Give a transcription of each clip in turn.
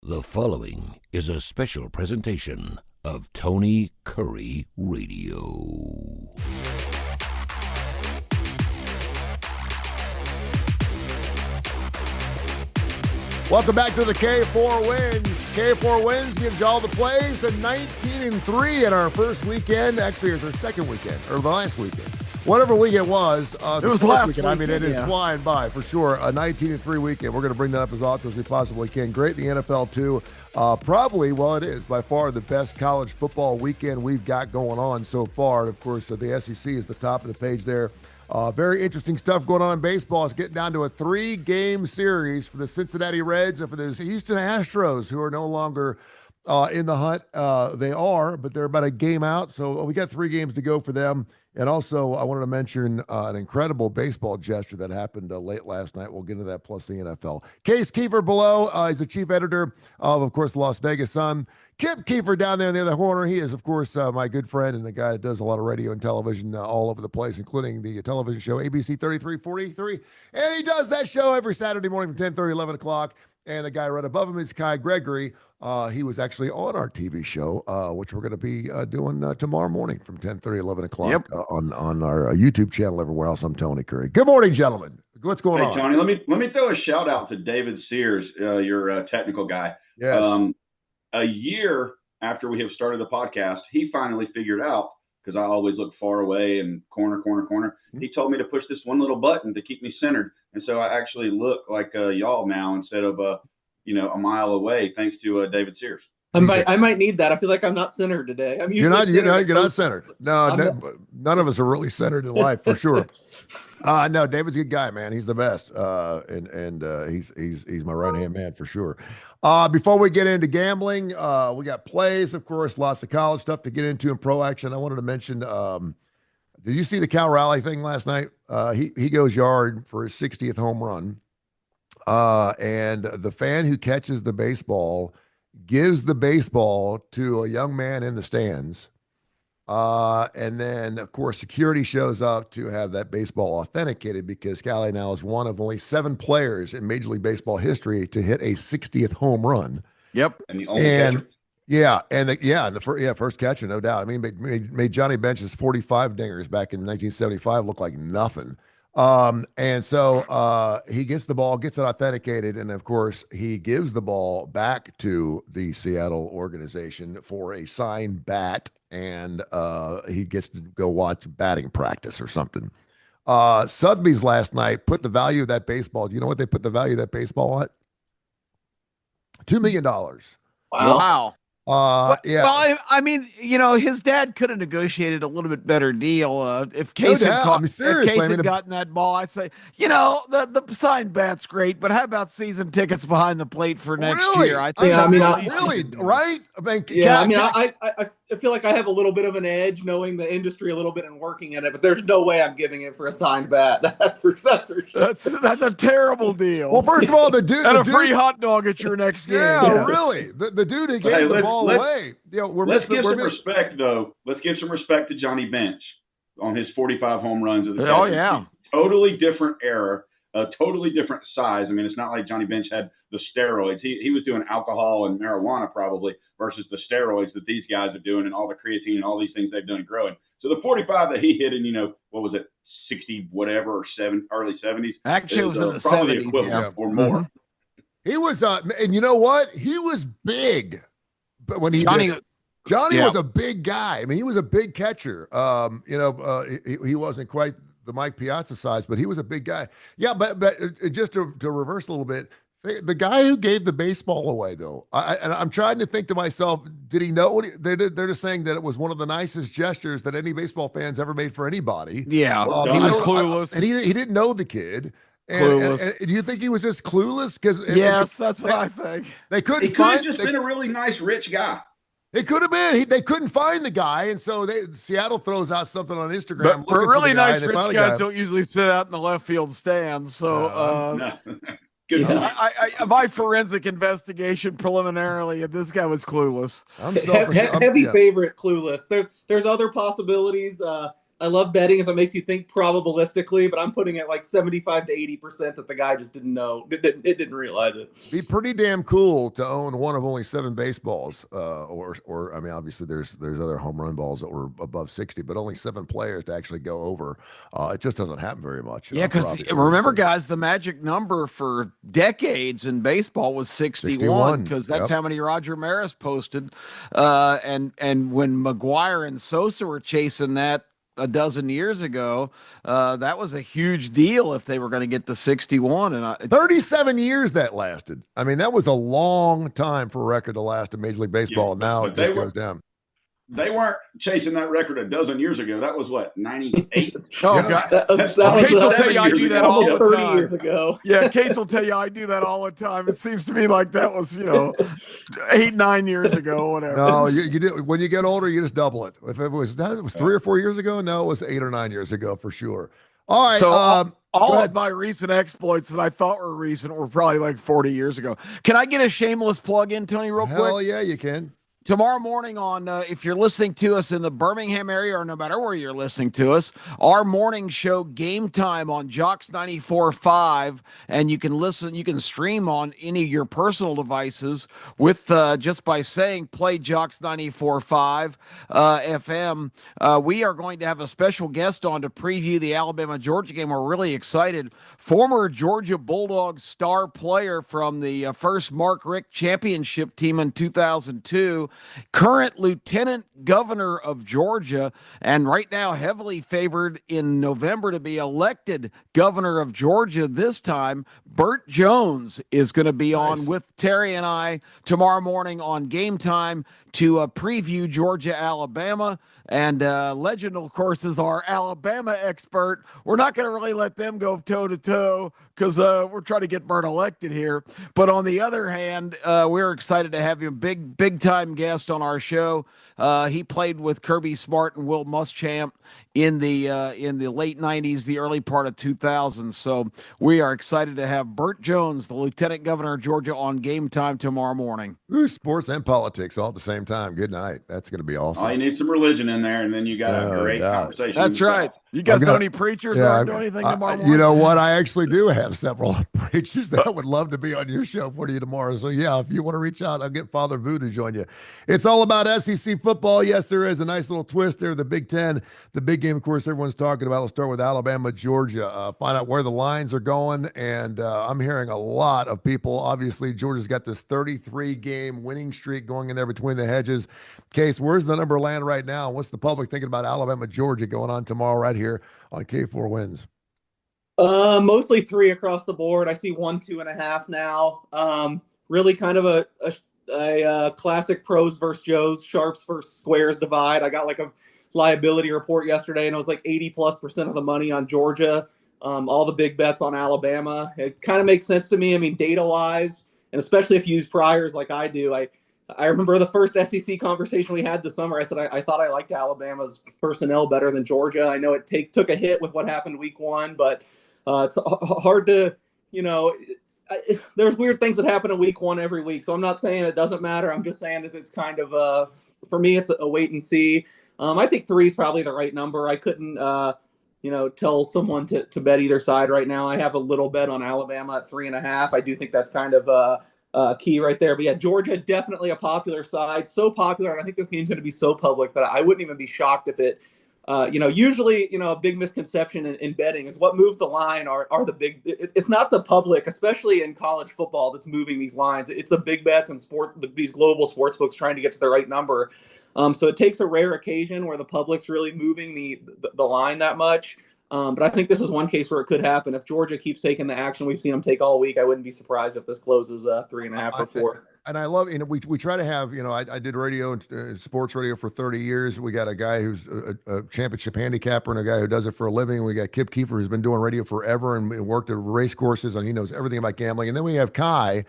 The following is a special presentation of Tony Kurre Radio. Welcome back to the K4Wins. K4Wins gives you all the plays at 19-3 in our first weekend. Actually, it's our second weekend, or the last weekend. Whatever week it was. It was last weekend. I mean, it is flying by for sure. A 19-3 weekend. We're going to bring that up as often as we possibly can. Great in the NFL, too. Probably, well, it is by far the best college football weekend we've got going on so far. And, of course, the SEC is the top of the page there. Very interesting stuff going on in baseball. It's getting down to a 3-game series for the Cincinnati Reds and for the Houston Astros, who are no longer in the hunt. They are, but they're about a game out. So we got 3 games to go for them. And also, I wanted to mention an incredible baseball gesture that happened late last night. We'll get into that, plus the NFL. Case Kiefer below. He's the chief editor of course, the Las Vegas Sun. Kip Kiefer down there in the other corner. He is, of course, my good friend and the guy that does a lot of radio and television all over the place, including the television show ABC 3343. And he does that show every Saturday morning from 10:30, 11 o'clock. And the guy right above him is Kai Gregory. He was actually on our TV show, which we're going to be doing tomorrow morning from 10:30, 11 o'clock on our YouTube channel. Everywhere else, I'm Tony Kurre. Good morning, gentlemen. What's going on? Hey, Tony, let me throw a shout out to David Sears, your technical guy. Yes. A year after we have started the podcast, he finally figured out, because I always look far away and corner. Mm-hmm. He told me to push this one little button to keep me centered. And so I actually look like y'all now instead of, a mile away, thanks to David Sears. I might need that. I feel like I'm not centered today. You're not centered. No, none of us are really centered in life for sure. No, David's a good guy, man. He's the best. And he's my right-hand man for sure. Before we get into gambling, we got plays, of course, lots of college stuff to get into and pro action. I wanted to mention, did you see the Cal Raleigh thing last night? He goes yard for his 60th home run. And the fan who catches the baseball gives the baseball to a young man in the stands. And then, of course, security shows up to have that baseball authenticated because Cali now is one of only 7 players in Major League Baseball history to hit a 60th home run. Yep. And the only catcher. Yeah, first catcher, no doubt. I mean, made Johnny Bench's 45 dingers back in 1975 look like nothing. And so he gets the ball, gets it authenticated, and of course he gives the ball back to the Seattle organization for a signed bat, and he gets to go watch batting practice or something. Sotheby's last night put the value of that baseball. Do you know what they put the value of that baseball at? $2 million. Wow. Yeah. Well, I mean, his dad could have negotiated a little bit better deal. If Case had gotten that ball, I'd say, the signed bat's great, but how about season tickets behind the plate for next year? I think right? I feel like I have a little bit of an edge knowing the industry a little bit and working in it, but there's no way I'm giving it for a signed bat. That's for sure. That's a terrible deal. Well, first of all, the dude and a free hot dog at your next game. Yeah, really. The dude who gave the ball away. Let's give some respect, though. Let's give some respect to Johnny Bench on his 45 home runs of the season. Oh yeah, totally different era. A totally different size. I mean, it's not like Johnny Bench had the steroids. He was doing alcohol and marijuana probably versus the steroids that these guys are doing and all the creatine and all these things they've done growing. So the 45 that he hit in, what was it, 60 whatever or early 70s? Actually, it was in the probably 70s, equivalent or more. Mm-hmm. He was, and you know what? He was big, but when Johnny was a big guy. I mean, he was a big catcher. He wasn't quite the Mike Piazza size, but he was a big guy. Yeah, but just to reverse a little bit, the guy who gave the baseball away, though, I'm trying to think to myself, did he know? They're just saying that it was one of the nicest gestures that any baseball fans ever made for anybody. Yeah, he was clueless, and he didn't know the kid. And do you think he was just clueless? Because that's what I think. He could have just been a really nice rich guy. It could have been. They couldn't find the guy, and so Seattle throws out something on Instagram. But really nice rich guys don't usually sit out in the left field stands. So, my forensic investigation preliminarily, this guy was clueless. Heavy favorite clueless. There's other possibilities. I love betting, as it makes you think probabilistically, but I'm putting it like 75 to 80% that the guy just didn't know. It didn't realize it. Be pretty damn cool to own one of only 7 baseballs, or I mean, obviously there's other home run balls that were above 60, but only 7 players to actually go over. It just doesn't happen very much. Yeah, because remember, guys, the magic number for decades in baseball was 61, because that's how many Roger Maris posted. And when McGuire and Sosa were chasing that a dozen years ago, that was a huge deal if they were going to get to 61. And 37 years that lasted. I mean, that was a long time for a record to last in Major League Baseball. And now it just goes down. They weren't chasing that record a dozen years ago. That was what, 98? Oh, God. Case will tell you I do that all the time. 30 years ago. Yeah, Case will tell you I do that all the time. It seems to me like that was, 8, 9 years ago, whatever. No, you do. When you get older, you just double it. If it was 3 or 4 years ago, no, it was 8 or 9 years ago for sure. All right. So all of my recent exploits that I thought were recent were probably like 40 years ago. Can I get a shameless plug in, Tony, real quick? Hell yeah, you can. Tomorrow morning if you're listening to us in the Birmingham area, or no matter where you're listening to us, our morning show Game Time on Jocks 94.5, and you can stream on any of your personal devices with just by saying play Jocks 94.5 FM. We are going to have a special guest on to preview the Alabama-Georgia game. We're really excited. Former Georgia Bulldogs star player from the first Mark Richt championship team in 2002, current Lieutenant Governor of Georgia, and right now heavily favored in November to be elected Governor of Georgia this time. Burt Jones is going to be on with Terry and I tomorrow morning on Game Time to preview Georgia-Alabama. And Legend, of course, is our Alabama expert. We're not going to really let them go toe-to-toe because we're trying to get Burt elected here. But on the other hand, we're excited to have him, big-time guest on our show. He played with Kirby Smart and Will Muschamp in the late 90s, the early part of 2000. So we are excited to have Burt Jones, the Lieutenant Governor of Georgia, on Game Time tomorrow morning. Ooh, sports and politics all at the same time. Good night. That's going to be awesome. Oh, you need some religion in there, and then you got a great conversation. That's right. You guys know any preachers that aren't doing anything tomorrow morning? You know what? I actually do have several preachers that would love to be on your show for you tomorrow. So, yeah, if you want to reach out, I'll get Father Vu to join you. It's all about SEC football. Yes, there is a nice little twist there. The Big Ten, the big game, of course, everyone's talking about. Let's start with Alabama, Georgia. Find out where the lines are going. And I'm hearing a lot of people. Obviously, Georgia's got this 33-game winning streak going in there between the hedges. Case, where's the number land right now? What's the public thinking about Alabama, Georgia going on tomorrow right here on K4Wins? Mostly 3 across the board. I see 1, 2.5 now. Really kind of a classic pros versus Joes, sharps versus squares divide. I got like a liability report yesterday, and it was like 80+% of the money on Georgia. All the big bets on Alabama. It kind of makes sense to me. I mean, data-wise, and especially if you use priors like I do, I remember the first SEC conversation we had this summer. I said I thought I liked Alabama's personnel better than Georgia. I know it took a hit with what happened week 1, but it's hard to, there's weird things that happen in week 1 every week. So I'm not saying it doesn't matter. I'm just saying that it's kind of, for me, it's a wait and see. I think 3 is probably the right number. I couldn't, tell someone to bet either side right now. I have a little bet on Alabama at 3.5. I do think that's kind of key right there. But yeah, Georgia, definitely a popular side. So popular, and I think this game's going to be so public that I wouldn't even be shocked if it, usually, a big misconception in betting is what moves the line are the big, it's not the public, especially in college football, that's moving these lines. It's the big bets and these global sports books trying to get to the right number. So it takes a rare occasion where the public's really moving the line that much. But I think this is one case where it could happen. If Georgia keeps taking the action we've seen them take all week, I wouldn't be surprised if this closes 3.5 or 4. And I love, we try to have, I did radio and sports radio for 30 years. We got a guy who's a championship handicapper and a guy who does it for a living. We got Kip Keefer, who's been doing radio forever and worked at race courses, and he knows everything about gambling. And then we have Kai,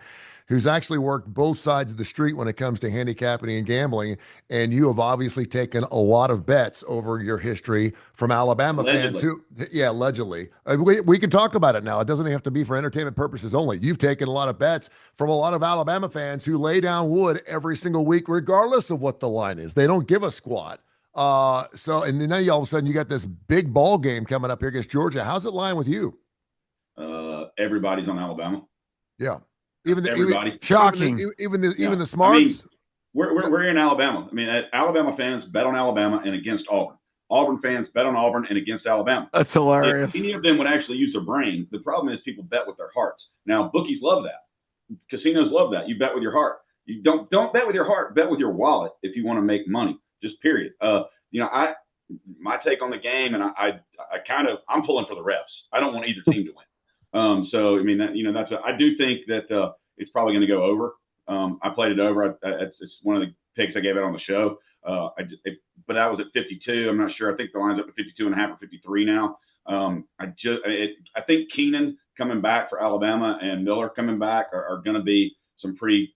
who's actually worked both sides of the street when it comes to handicapping and gambling. And you have obviously taken a lot of bets over your history from Alabama fans who, allegedly. We can talk about it now. It doesn't have to be for entertainment purposes only. You've taken a lot of bets from a lot of Alabama fans who lay down wood every single week, regardless of what the line is. They don't give a squat And then now all of a sudden you got this big ball game coming up here against Georgia. How's it lying with you? Everybody's on Alabama. Yeah. Everybody. Shocking. Even the smarts. I mean, we're in Alabama. I mean, Alabama fans bet on Alabama and against Auburn. Auburn fans bet on Auburn and against Alabama. That's hilarious. If any of them would actually use their brain, the problem is people bet with their hearts. Now, bookies love that. Casinos love that. You bet with your heart. You don't bet with your heart. Bet with your wallet if you want to make money. Just period. My take on the game, and I'm pulling for the refs. I don't want either team to win. So I mean, I do think that it's probably going to go over. I played it over. It's one of the picks I gave out on the show. But I was at 52. I'm not sure. I think the line's up to 52.5 or 53 now. I think Keenan coming back for Alabama and Miller coming back are going to be some pretty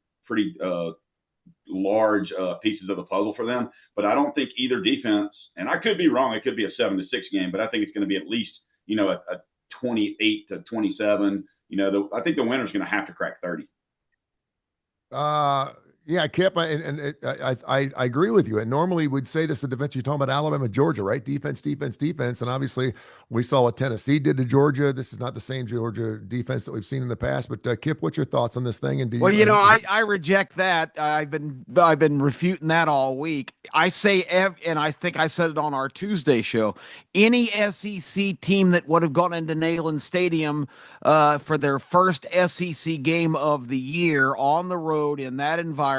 large pieces of the puzzle for them. But I don't think either defense, and I could be wrong, it could be a 7-6 game, but I think it's going to be at least, a 28-27. I think the winner's going to have to crack 30. Yeah, Kip, I agree with you. And normally we'd say this in defense. You're talking about Alabama, Georgia, right? Defense. And obviously we saw what Tennessee did to Georgia. This is not the same Georgia defense that we've seen in the past. But Kip, what's your thoughts on this thing? And I reject that. I've been refuting that all week. I say, and I think I said it on our Tuesday show, any SEC team that would have gone into Neyland Stadium for their first SEC game of the year on the road in that environment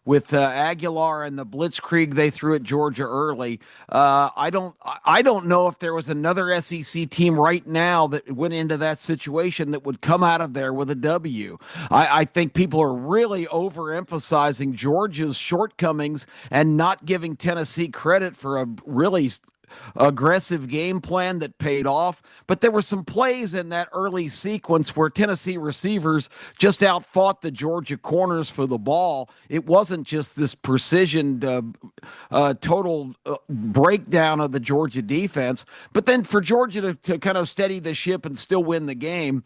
with Aguilar and the blitzkrieg they threw at Georgia early. I don't know if there was another SEC team right now that went into that situation that would come out of there with a W. I think people are really overemphasizing Georgia's shortcomings and not giving Tennessee credit for a really aggressive game plan that paid off. But there were some plays in that early sequence where Tennessee receivers just outfought the Georgia corners for the ball. It wasn't just this precision total breakdown of the Georgia defense. But then for Georgia to kind of steady the ship and still win the game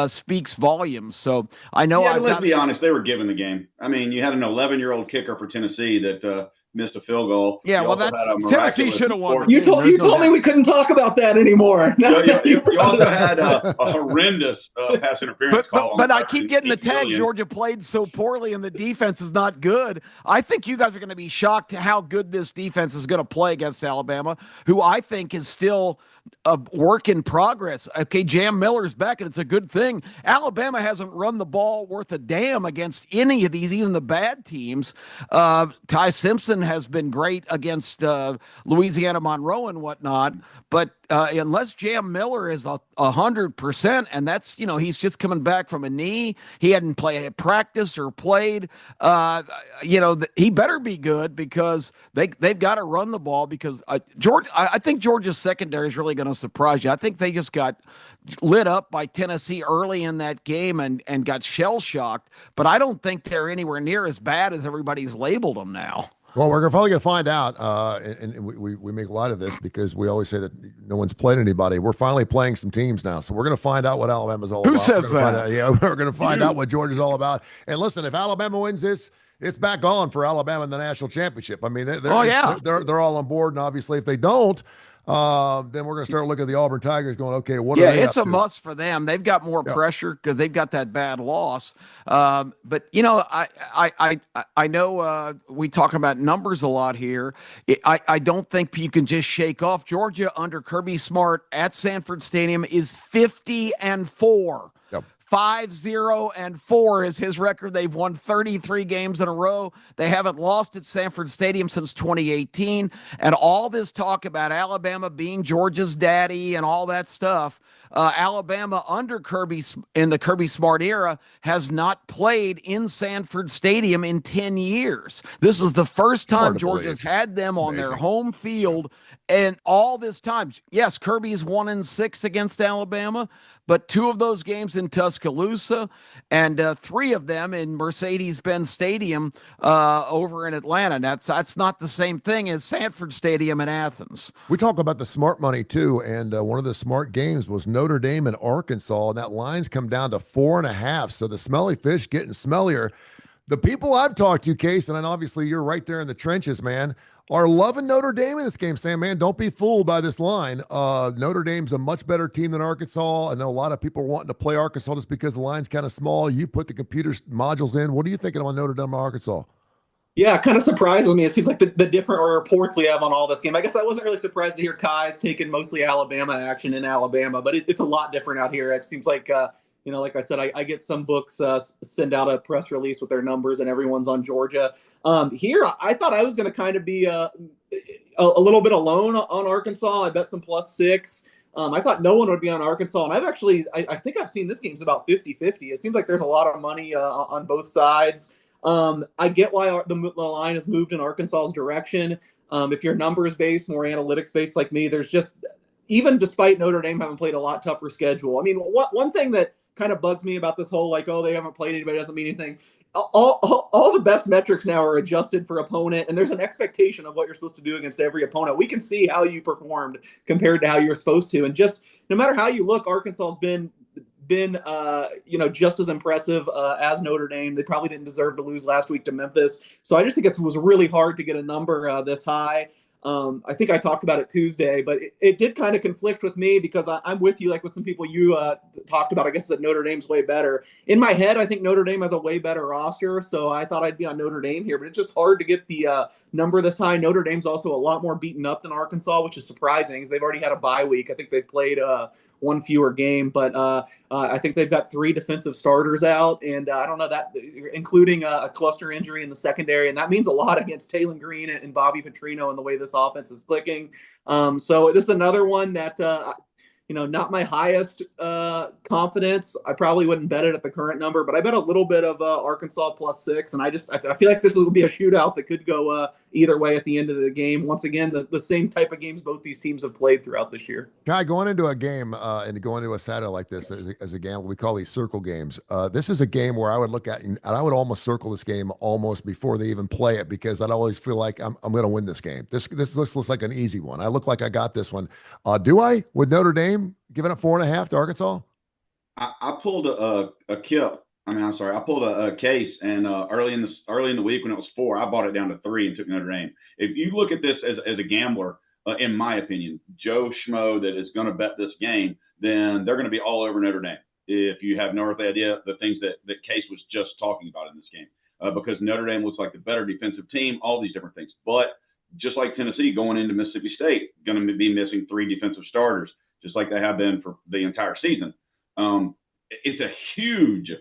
speaks volumes. So I know let's be honest, they were given the game. I mean, you had an 11-year-old kicker for Tennessee that missed a field goal. Yeah, well, that's Tennessee should have won. You told me we couldn't talk about that anymore. You also had a horrendous pass interference call. But I keep getting the tag. Georgia played so poorly, and the defense is not good. I think you guys are going to be shocked how good this defense is going to play against Alabama, who I think is still a work in progress. Okay, Jam Miller's back, and it's a good thing. Alabama hasn't run the ball worth a damn against any of these, even the bad teams. Ty Simpson has been great against Louisiana Monroe and whatnot, but unless Jam Miller is 100%, and that's, he's just coming back from a knee, he hadn't practiced or played, he better be good because they've got to run the ball because I think Georgia's secondary is really going to surprise you. I think they just got lit up by Tennessee early in that game and got shell-shocked, but I don't think they're anywhere near as bad as everybody's labeled them now. Well, we're probably going to find out, and we make a lot of this because we always say that no one's played anybody. We're finally playing some teams now, so we're going to find out what Alabama's all about. Who says that? We're going to find out what Georgia's all about. And listen, if Alabama wins this, it's back on for Alabama in the national championship. I mean, they're all on board, and obviously if they don't, then we're going to start looking at the Auburn Tigers going, okay, what are they it's a must for them. They've got more pressure because they've got that bad loss. But, I know we talk about numbers a lot here. I don't think you can just shake off. Georgia under Kirby Smart at Sanford Stadium is 50-4. 5-0-4 is his record. They've won 33 games in a row. They haven't lost at Sanford Stadium since 2018. And all this talk about Alabama being Georgia's daddy and all that stuff, Alabama under in the Kirby Smart era has not played in Sanford Stadium in 10 years. This is the first time Georgia's had them on their home field. And all this time, yes, Kirby's 1-6 against Alabama, but 2 of those games in Tuscaloosa and 3 of them in Mercedes-Benz Stadium over in Atlanta. That's not the same thing as Sanford Stadium in Athens. We talk about the smart money too, and one of the smart games was Notre Dame and Arkansas, and that line's come down to 4.5. So the smelly fish getting smellier. The people I've talked to, Case, and obviously you're right there in the trenches, man, are loving Notre Dame in this game, saying, man, don't be fooled by this line. Notre Dame's a much better team than Arkansas. I know a lot of people are wanting to play Arkansas just because the line's kind of small. You put the computer modules in. What are you thinking on Notre Dame and Arkansas? Yeah, it kind of surprises me. It seems like the different reports we have on all this game. I guess I wasn't really surprised to hear Kai's taking mostly Alabama action in Alabama, but it's a lot different out here. It seems like, like I said, I get some books send out a press release with their numbers, and everyone's on Georgia. Here, I thought I was going to kind of be a little bit alone on Arkansas. I bet some +6. I thought no one would be on Arkansas, and I think I've seen this game's about 50-50. It seems like there's a lot of money on both sides. I get why the line has moved in Arkansas's direction. If you're numbers based, more analytics based like me, there's just, even despite Notre Dame having played a lot tougher schedule. I mean, one thing that kind of bugs me about this whole, like, oh, they haven't played anybody doesn't mean anything. All the best metrics now are adjusted for opponent, and there's an expectation of what you're supposed to do against every opponent. We can see how you performed compared to how you're supposed to, and just no matter how you look, Arkansas's been just as impressive as Notre Dame. They probably didn't deserve to lose last week to Memphis. So I just think it was really hard to get a number this high. I think I talked about it Tuesday, but it did kind of conflict with me because I'm with you, like with some people you talked about, I guess, that Notre Dame's way better. In my head, I think Notre Dame has a way better roster, so I thought I'd be on Notre Dame here, but it's just hard to get the number this high. Notre Dame's also a lot more beaten up than Arkansas, which is surprising because they've already had a bye week. I think they played one fewer game, but I think they've got 3 defensive starters out, and I don't know, that including a cluster injury in the secondary, and that means a lot against Taylor Green and Bobby Petrino and the way this offense is clicking. So this is another one that not my highest confidence. I probably wouldn't bet it at the current number, but I bet a little bit of Arkansas +6, and I feel like this will be a shootout that could go either way at the end of the game. Once again, the same type of games both these teams have played throughout this year. Guy, going into a game and going into a Saturday like this as a gamble, we call these circle games. This is a game where I would look at, and I would almost circle this game almost before they even play it, because I'd always feel like I'm going to win this game. This looks like an easy one. I look like I got this one. Do I? With Notre Dame giving up 4.5 to Arkansas? I pulled I pulled a case, and early in the week when it was 4, I bought it down to 3 and took Notre Dame. If you look at this as a gambler, in my opinion, Joe Schmo that is going to bet this game, then they're going to be all over Notre Dame. If you have no earthly idea the things that Case was just talking about in this game, because Notre Dame looks like the better defensive team, all these different things. But just like Tennessee going into Mississippi State, going to be missing 3 defensive starters, just like they have been for the entire season. It's a huge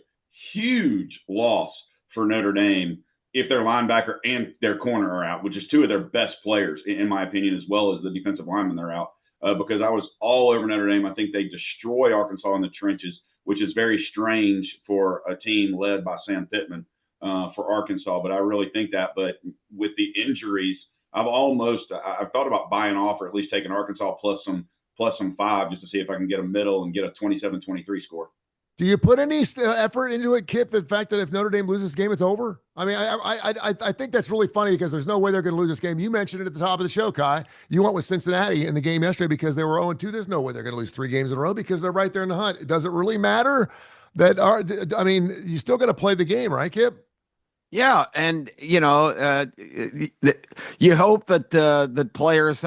loss for Notre Dame if their linebacker and their corner are out, which is 2 of their best players, in my opinion, as well as the defensive linemen they're out. Because I was all over Notre Dame. I think they destroy Arkansas in the trenches, which is very strange for a team led by Sam Pittman for Arkansas. But I really think that. But with the injuries, I've thought about buying off, or at least taking Arkansas plus some 5 just to see if I can get a middle and get a 27-23 score. Do you put any effort into it, Kip, the fact that if Notre Dame loses this game, it's over? I mean, I think that's really funny because there's no way they're going to lose this game. You mentioned it at the top of the show, Kai. You went with Cincinnati in the game yesterday because they were 0-2. There's no way they're going to lose 3 games in a row because they're right there in the hunt. Does it really matter that you still got to play the game, right, Kip? Yeah, and you hope that that players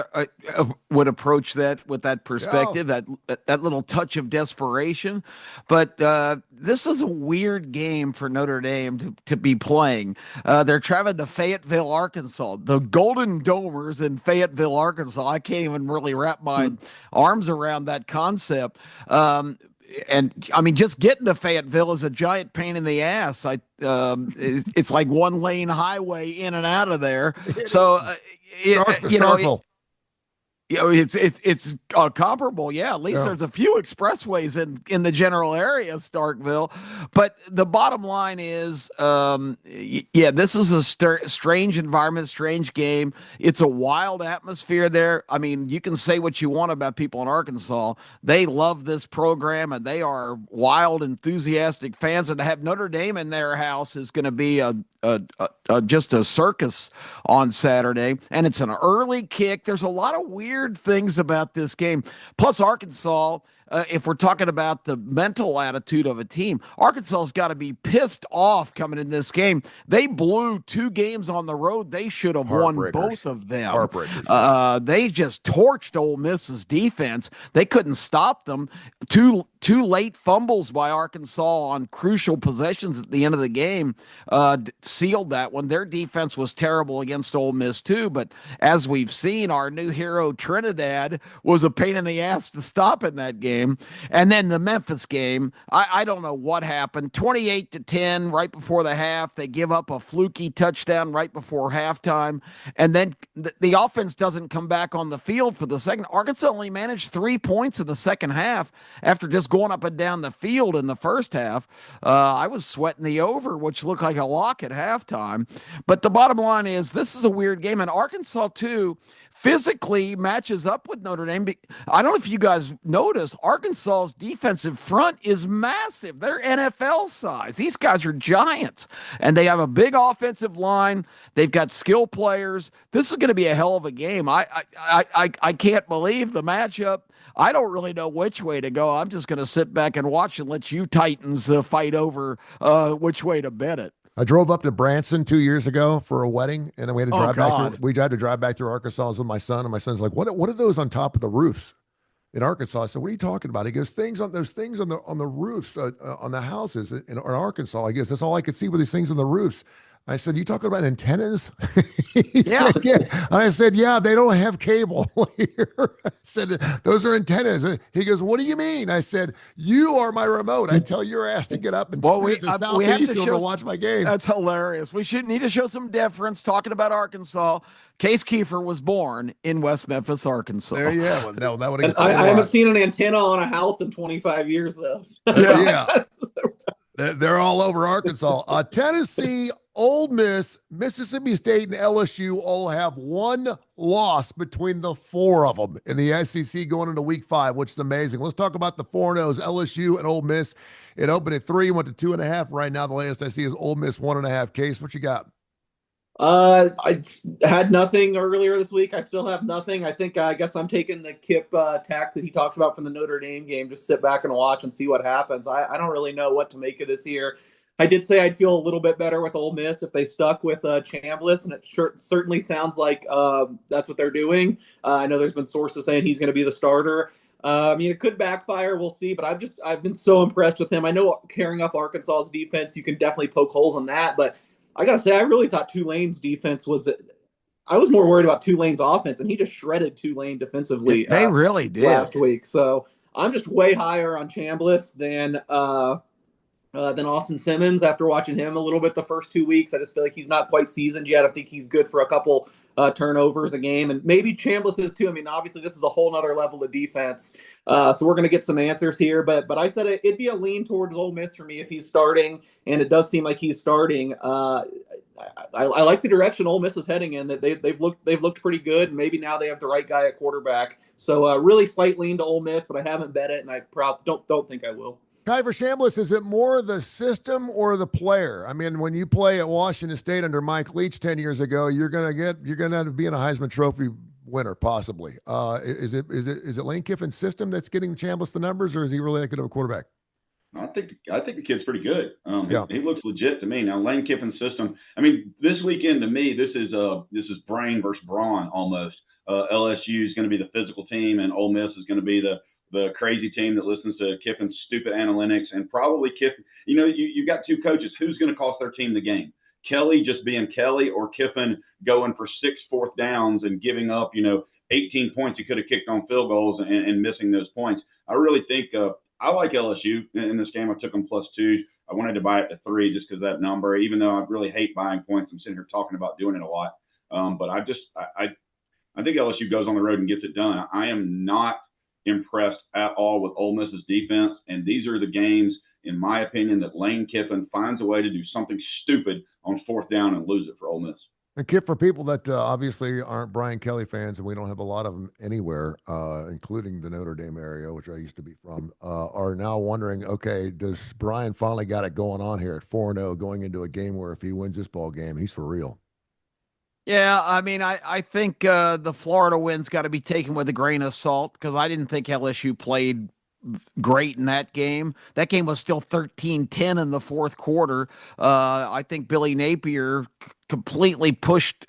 would approach that with that perspective, that little touch of desperation. But this is a weird game for Notre Dame to be playing. They're traveling to Fayetteville, Arkansas. The Golden Domers in Fayetteville, Arkansas. I can't even really wrap my arms around that concept. And I mean, just getting to Fayetteville is a giant pain in the ass. It's like 1-lane highway in and out of there. So, it's comparable. Yeah, at least there's a few expressways in the general area of Starkville. But the bottom line is, this is a strange environment, strange game. It's a wild atmosphere there. I mean, you can say what you want about people in Arkansas. They love this program, and they are wild, enthusiastic fans. And to have Notre Dame in their house is going to be just a circus on Saturday. And it's an early kick. There's a lot of weird things about this game. Plus, Arkansas, if we're talking about the mental attitude of a team, Arkansas's got to be pissed off coming in this game. They blew 2 games on the road. They should have won both of them. Heartbreakers. They just torched Ole Miss's defense. They couldn't stop them. Two late fumbles by Arkansas on crucial possessions at the end of the game sealed that one. Their defense was terrible against Ole Miss too, but as we've seen, our new hero Trinidad was a pain in the ass to stop in that game. And then the Memphis game, I don't know what happened. 28-10 right before the half. They give up a fluky touchdown right before halftime, and then the offense doesn't come back on the field for the second. Arkansas only managed 3 points in the second half after just going up and down the field in the first half. I was sweating the over, which looked like a lock at halftime. But the bottom line is this is a weird game, and Arkansas too physically matches up with Notre Dame. I don't know if you guys notice, Arkansas's defensive front is massive. They're NFL size. These guys are giants, and they have a big offensive line. They've got skill players. This is going to be a hell of a game. I can't believe the matchup. I don't really know which way to go. I'm just going to sit back and watch and let you Titans fight over which way to bet it. I drove up to Branson 2 years ago for a wedding, and then we had to drive back. We had to drive back through Arkansas with my son, and my son's like, "What are those on top of the roofs in Arkansas?" I said, "What are you talking about?" He goes, "Those things on the roofs on the houses in Arkansas." I guess that's all I could see were these things on the roofs. I said, "You talking about antennas?" He said, "Yeah." And I said, "Yeah, they don't have cable here." I said, "Those are antennas." He goes, "What do you mean?" I said, "You are my remote. I tell your ass to get up and sit to Southeast to watch my game." That's hilarious. We should need to show some deference talking about Arkansas. Case Kiefer was born in West Memphis, Arkansas. There you go. No, that would. I haven't seen an antenna on a house in 25 years, though. So. Yeah. They're all over Arkansas. Tennessee, Ole Miss, Mississippi State, and LSU all have one loss between the 4 of them in the SEC going into Week 5, which is amazing. Let's talk about the 4-0s, LSU and Ole Miss. It opened at 3, went to 2.5. Right now, the latest I see is Ole Miss 1.5. Case, what you got? I had nothing earlier this week. I still have nothing. I guess I'm taking the Kip tack that he talked about from the Notre Dame game. Just sit back and watch and see what happens. I don't really know what to make of this year. I did say I'd feel a little bit better with Ole Miss if they stuck with Chambliss, and it certainly sounds like that's what they're doing. I know there's been sources saying he's going to be the starter. It could backfire. We'll see. But I've been so impressed with him. I know carrying up Arkansas's defense, you can definitely poke holes in that, but I got to say, I really thought Tulane's defense I was more worried about Tulane's offense, and he just shredded Tulane defensively. They really did last week. So I'm just way higher on Chambliss than Austin Simmons after watching him a little bit the first 2 weeks. I just feel like he's not quite seasoned yet. I think he's good for a couple turnovers a game, and maybe Chambliss is too. I mean, obviously this is a whole nother level of defense. So we're going to get some answers here, but I said it'd be a lean towards Ole Miss for me if he's starting, and it does seem like he's starting. I like the direction Ole Miss is heading in. That they've looked pretty good, and maybe now they have the right guy at quarterback. So really slight lean to Ole Miss, but I haven't bet it, and I don't think I will. Kai, for Chambliss, is it more the system or the player? I mean, when you play at Washington State under Mike Leach 10 years ago, you're gonna be in a Heisman Trophy winner, possibly. Is it Lane Kiffin's system that's getting Chambliss the numbers, or is he really that good of a quarterback? I think the kid's pretty good. Yeah. He looks legit to me. Now, Lane Kiffin's system. I mean, this weekend to me, this is brain versus brawn almost. LSU is going to be the physical team, and Ole Miss is going to be the crazy team that listens to Kiffin's stupid analytics, and probably Kiffin. You've got 2 coaches. Who's going to cost their team the game? Kelly just being Kelly, or Kiffin going for 6 fourth downs and giving up, 18 points he could have kicked on field goals and missing those points. I really think I like LSU in this game. I took them +2. I wanted to buy it to 3 just because of that number, even though I really hate buying points. I'm sitting here talking about doing it a lot. But I think LSU goes on the road and gets it done. I am not impressed at all with Ole Miss's defense, and these are the games, in my opinion, that Lane Kiffin finds a way to do something stupid on 4th down and lose it for Ole Miss. And Kip, for people that obviously aren't Brian Kelly fans, and we don't have a lot of them anywhere, including the Notre Dame area, which I used to be from, are now wondering, okay, does Brian finally got it going on here at 4-0 going into a game where if he wins this ball game, he's for real? Yeah, I mean, I think the Florida win's got to be taken with a grain of salt because I didn't think LSU played great in that game. That game was still 13-10 in the fourth quarter. I think Billy Napier completely pushed.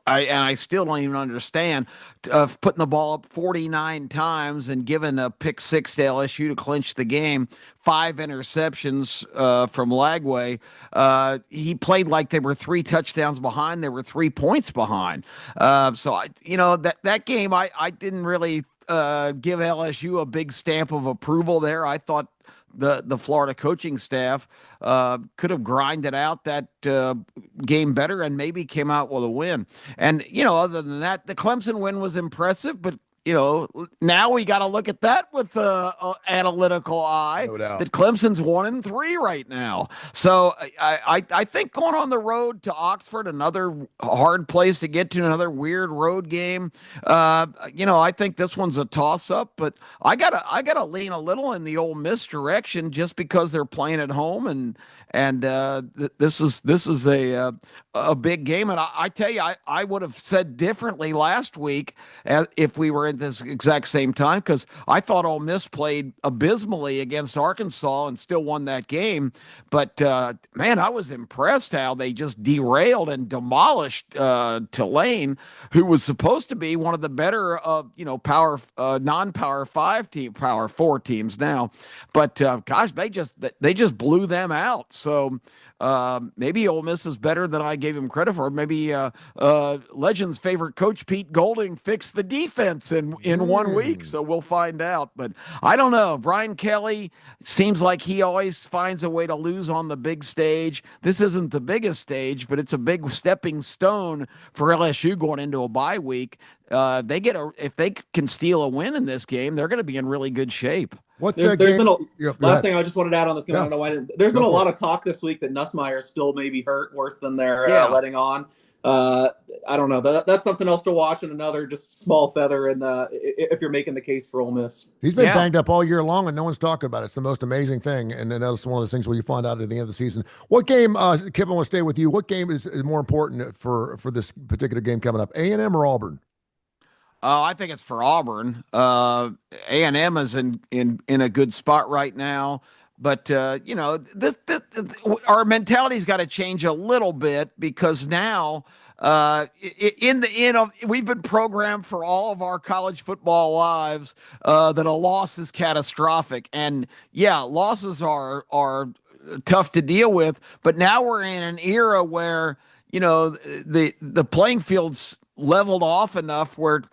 I still don't even understand putting the ball up 49 times and giving a pick six to LSU to clinch the game. 5 interceptions from Lagway. He played like they were 3 touchdowns behind. They were 3 points behind. That game, I didn't really give LSU a big stamp of approval there. I thought the Florida coaching staff could have grinded out that game better and maybe came out with a win. And, other than that, the Clemson win was impressive, but now we got to look at that with an analytical eye. No doubt. That Clemson's 1-3 right now. So I think going on the road to Oxford, another hard place to get to, another weird road game. I think this one's a toss up, but I gotta lean a little in the Ole Miss direction just because they're playing at home and this is a big game. And I tell you, I would have said differently last week if we were at this exact same time, because I thought Ole Miss played abysmally against Arkansas and still won that game. But man, I was impressed how they just derailed and demolished Tulane, who was supposed to be one of the better power non-power 5 team, power 4 teams now. But gosh, they just blew them out. So maybe Ole Miss is better than I gave him credit for. Maybe Legend's favorite coach, Pete Golding, fixed the defense in 1 week. So we'll find out. But I don't know. Brian Kelly seems like he always finds a way to lose on the big stage. This isn't the biggest stage, but it's a big stepping stone for LSU going into a bye week. If they can steal a win in this game, they're going to be in really good shape. There's been last thing I just wanted to add on this game. I don't know why. There's been a lot of talk this week that Nussmeier still may be hurt worse than they're letting on. I don't know. That's something else to watch, and another just small feather in if you're making the case for Ole Miss. He's been banged up all year long, and no one's talking about it. It's the most amazing thing, and then that's one of those things where you find out at the end of the season. What game, Kip, I want to stay with you. What game is more important for this particular game coming up, A&M or Auburn? I think it's for Auburn. A&M is in a good spot right now, but this our mentality's got to change a little bit, because now we've been programmed for all of our college football lives that a loss is catastrophic, and losses are tough to deal with. But now we're in an era where the playing field's leveled off enough where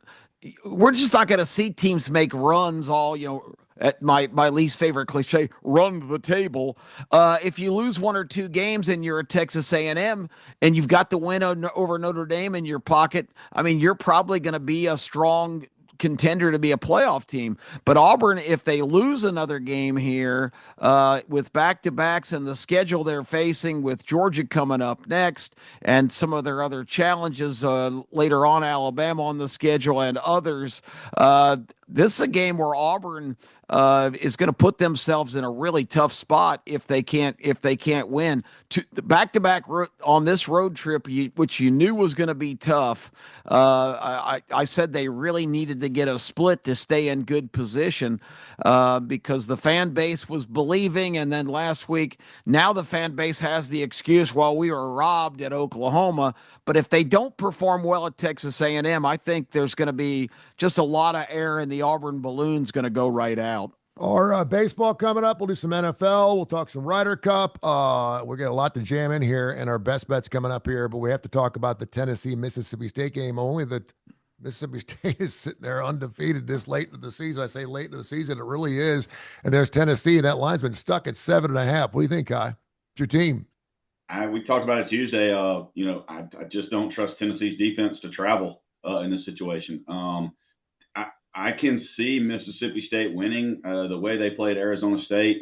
we're just not going to see teams make runs all, at my least favorite cliche, run to the table. If you lose 1 or 2 games and you're at Texas A&M and you've got the win over Notre Dame in your pocket, I mean, you're probably going to be a strong contender to be a playoff team. But Auburn, if they lose another game here with back-to-backs and the schedule they're facing with Georgia coming up next and some of their other challenges later on, Alabama on the schedule and others, this is a game where Auburn is going to put themselves in a really tough spot if they can't win. Back-to-back on this road trip, which you knew was going to be tough. I said they really needed to get a split to stay in good position because the fan base was believing, and then last week, now the fan base has the excuse, well, we were robbed at Oklahoma. But if they don't perform well at Texas A&M, I think there's going to be just a lot of air in the Auburn balloon's going to go right out. Our baseball coming up. We'll do some NFL. We'll talk some Ryder Cup. We're getting a lot to jam in here, and our best bets coming up here. But we have to talk about the Tennessee-Mississippi State game. Only that Mississippi State is sitting there undefeated this late in the season. I say late in the season. It really is. And there's Tennessee. That line's been stuck at 7.5. What do you think, Kai? It's your team. We talked about it Tuesday. I just don't trust Tennessee's defense to travel in this situation. I can see Mississippi State winning the way they played Arizona State,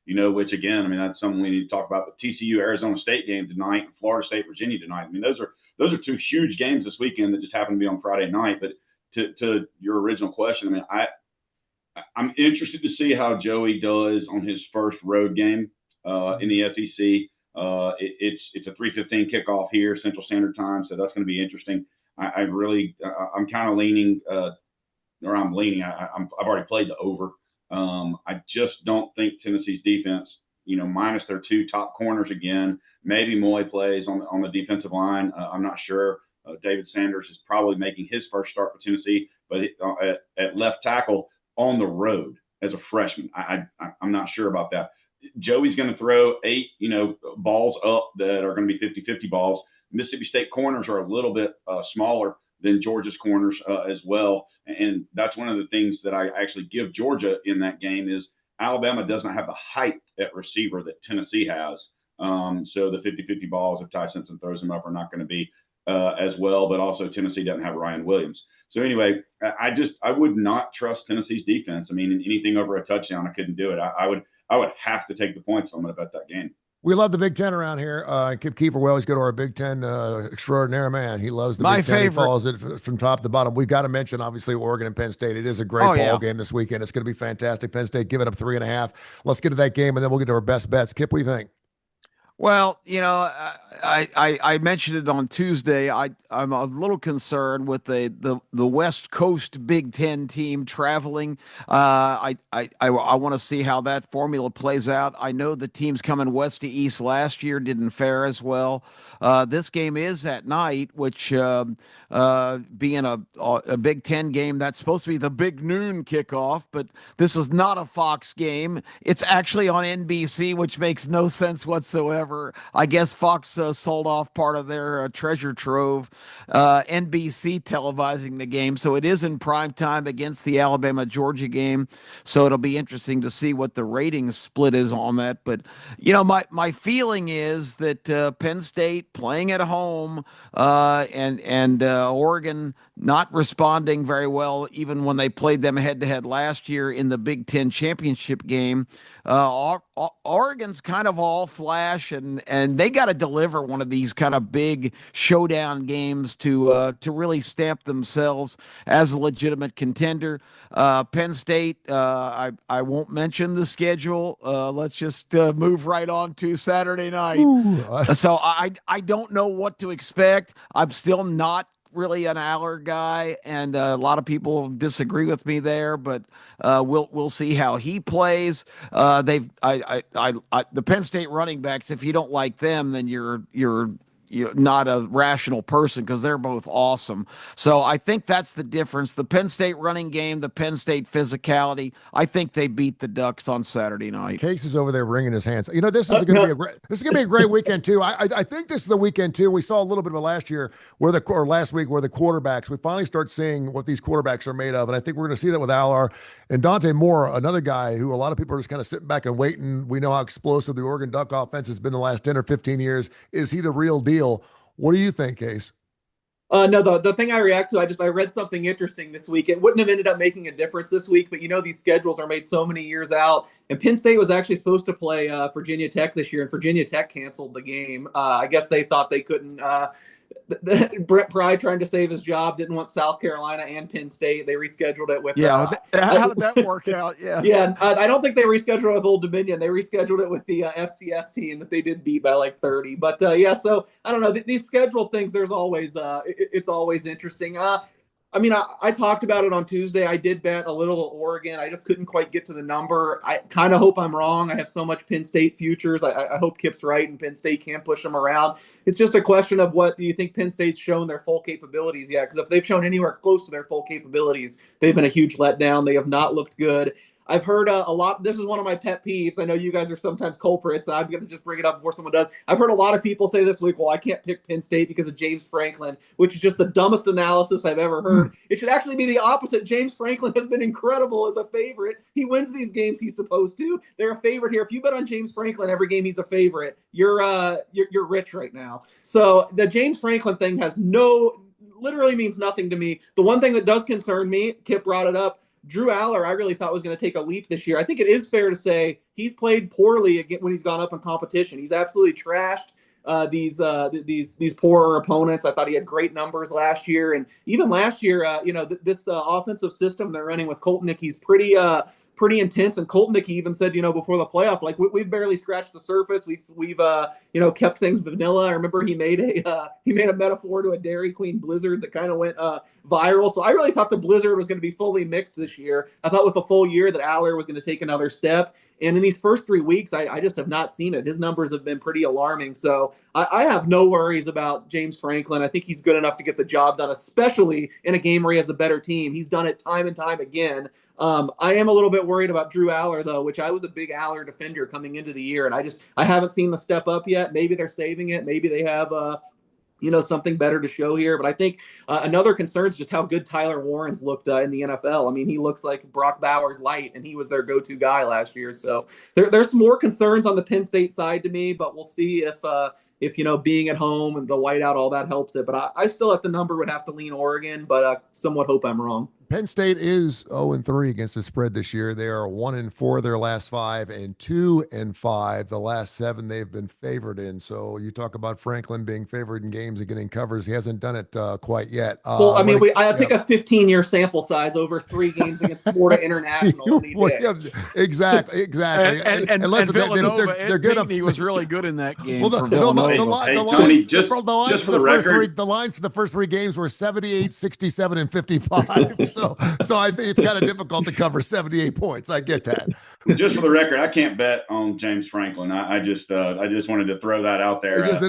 which, again, I mean, that's something we need to talk about. The TCU-Arizona State game tonight, Florida State-Virginia tonight. I mean, those are 2 huge games this weekend that just happen to be on Friday night. But to your original question, I mean, I'm interested to see how Joey does on his first road game in the SEC. It's a 3:15 kickoff here, Central Standard Time, so that's going to be interesting. I'm kind of leaning, I've already played the over I just don't think Tennessee's defense, minus their two top corners again, maybe Moy plays on the defensive line. I'm not sure. David Sanders is probably making his first start for Tennessee, but at left tackle on the road as a freshman, I'm not sure about that. Joey's going to throw 8, balls up that are going to be 50-50 balls. Mississippi State corners are a little bit smaller than Georgia's corners as well. And that's one of the things that I actually give Georgia in that game is Alabama does not have the height at receiver that Tennessee has. So the 50-50 balls, if Ty Simpson throws them up, are not going to be as well. But also Tennessee doesn't have Ryan Williams. So anyway, I would not trust Tennessee's defense. I mean, anything over a touchdown, I couldn't do it. I would have to take the points. So I'm going to bet that game. We love the Big Ten around here. Kip Kiefer, we always go to our Big Ten extraordinary man. He loves the Big Ten. He follows it from top to bottom. We've got to mention, obviously, Oregon and Penn State. It is a great ball game this weekend. It's going to be fantastic. Penn State giving up 3.5. Let's get to that game, and then we'll get to our best bets. Kip, what do you think? Well, I mentioned it on Tuesday. I'm a little concerned with the West Coast Big Ten team traveling. I want to see how that formula plays out. I know the teams coming west to east last year didn't fare as well. This game is at night, which being a Big Ten game, that's supposed to be the big noon kickoff, but this is not a Fox game. It's actually on NBC, which makes no sense whatsoever. I guess Fox sold off part of their treasure trove, NBC televising the game. So it is in prime time against the Alabama-Georgia game. So it'll be interesting to see what the ratings split is on that. But, my feeling is that Penn State playing at home and Oregon not responding very well, even when they played them head-to-head last year in the Big Ten championship game. Oregon's kind of all flash, and they got to deliver one of these kind of big showdown games to really stamp themselves as a legitimate contender. Penn State, I won't mention the schedule. Let's just move right on to Saturday night. So I don't know what to expect. I'm still not really an Aller guy, and a lot of people disagree with me there, but we'll see how he plays. The Penn State running backs, if you don't like them, then you're not a rational person, because they're both awesome. So I think that's the difference. The Penn State running game, the Penn State physicality, I think they beat the Ducks on Saturday night. Case is over there wringing his hands. This is going to be a great weekend too. I think this is the weekend too. We saw a little bit of it last year last week where the quarterbacks, we finally start seeing what these quarterbacks are made of. And I think we're going to see that with Aller and Dante Moore, another guy who a lot of people are just kind of sitting back and waiting. We know how explosive the Oregon Duck offense has been the last 10 or 15 years. Is he the real deal? What do you think, Case? No, the thing I react to, I read something interesting this week. It wouldn't have ended up making a difference this week, but these schedules are made so many years out. And Penn State was actually supposed to play Virginia Tech this year, and Virginia Tech canceled the game. I guess they thought they couldn't. Brett Pry, trying to save his job, didn't want South Carolina and Penn State. They rescheduled it with. How did that work out? Yeah. I don't think they rescheduled it with Old Dominion. They rescheduled it with the FCS team that they did beat by like 30. But so I don't know. These scheduled things, there's always it's always interesting. I talked about it on Tuesday. I did bet a little Oregon. I just couldn't quite get to the number. I kind of hope I'm wrong. I have so much Penn State futures. I hope Kip's right and Penn State can't push them around. It's just a question of what do you think Penn State's shown their full capabilities yet? Because if they've shown anywhere close to their full capabilities, they've been a huge letdown. They have not looked good. I've heard a lot. This is one of my pet peeves. I know you guys are sometimes culprits. I'm going to just bring it up before someone does. I've heard a lot of people say this week, well, I can't pick Penn State because of James Franklin, which is just the dumbest analysis I've ever heard. It should actually be the opposite. James Franklin has been incredible as a favorite. He wins these games he's supposed to. They're a favorite here. If you bet on James Franklin every game he's a favorite, you're rich right now. So the James Franklin thing literally means nothing to me. The one thing that does concern me, Kip brought it up, Drew Aller, I really thought was going to take a leap this year. I think it is fair to say he's played poorly again when he's gone up in competition. He's absolutely trashed these poorer opponents. I thought he had great numbers last year, and even last year, this offensive system they're running with Colton, he's pretty pretty intense. And Koltnick even said, before the playoff, like we've barely scratched the surface. We've kept things vanilla. I remember he made a metaphor to a Dairy Queen blizzard that kind of went viral. So I really thought the blizzard was going to be fully mixed this year. I thought with a full year that Aller was going to take another step. And in these first 3 weeks, I just have not seen it. His numbers have been pretty alarming. So I have no worries about James Franklin. I think he's good enough to get the job done, especially in a game where he has the better team. He's done it time and time again. I am a little bit worried about Drew Aller, though, which I was a big Aller defender coming into the year. And I haven't seen the step up yet. Maybe they're saving it. Maybe they have something better to show here. But I think another concern is just how good Tyler Warren's looked in the NFL. I mean, he looks like Brock Bowers light, and he was their go-to guy last year. So there's more concerns on the Penn State side to me, but we'll see if being at home and the whiteout, all that helps it. But I still at the number would have to lean Oregon, but somewhat hope I'm wrong. Penn State is 0-3 against the spread this year. They are 1-4 their last 5 and 2-5 the last 7 they've been favored in. So you talk about Franklin being favored in games and getting covers. He hasn't done it quite yet. Well, I mean, I think a 15-year sample size over 3 games against Florida International. Exactly. And listen, Villanova, they're good. He was really good in that game. Well, the lines for the first 3 games were 78, 67, and 55. So I think it's kind of difficult to cover 78 points. I get that. Just for the record, I can't bet on James Franklin. I just wanted to throw that out there. After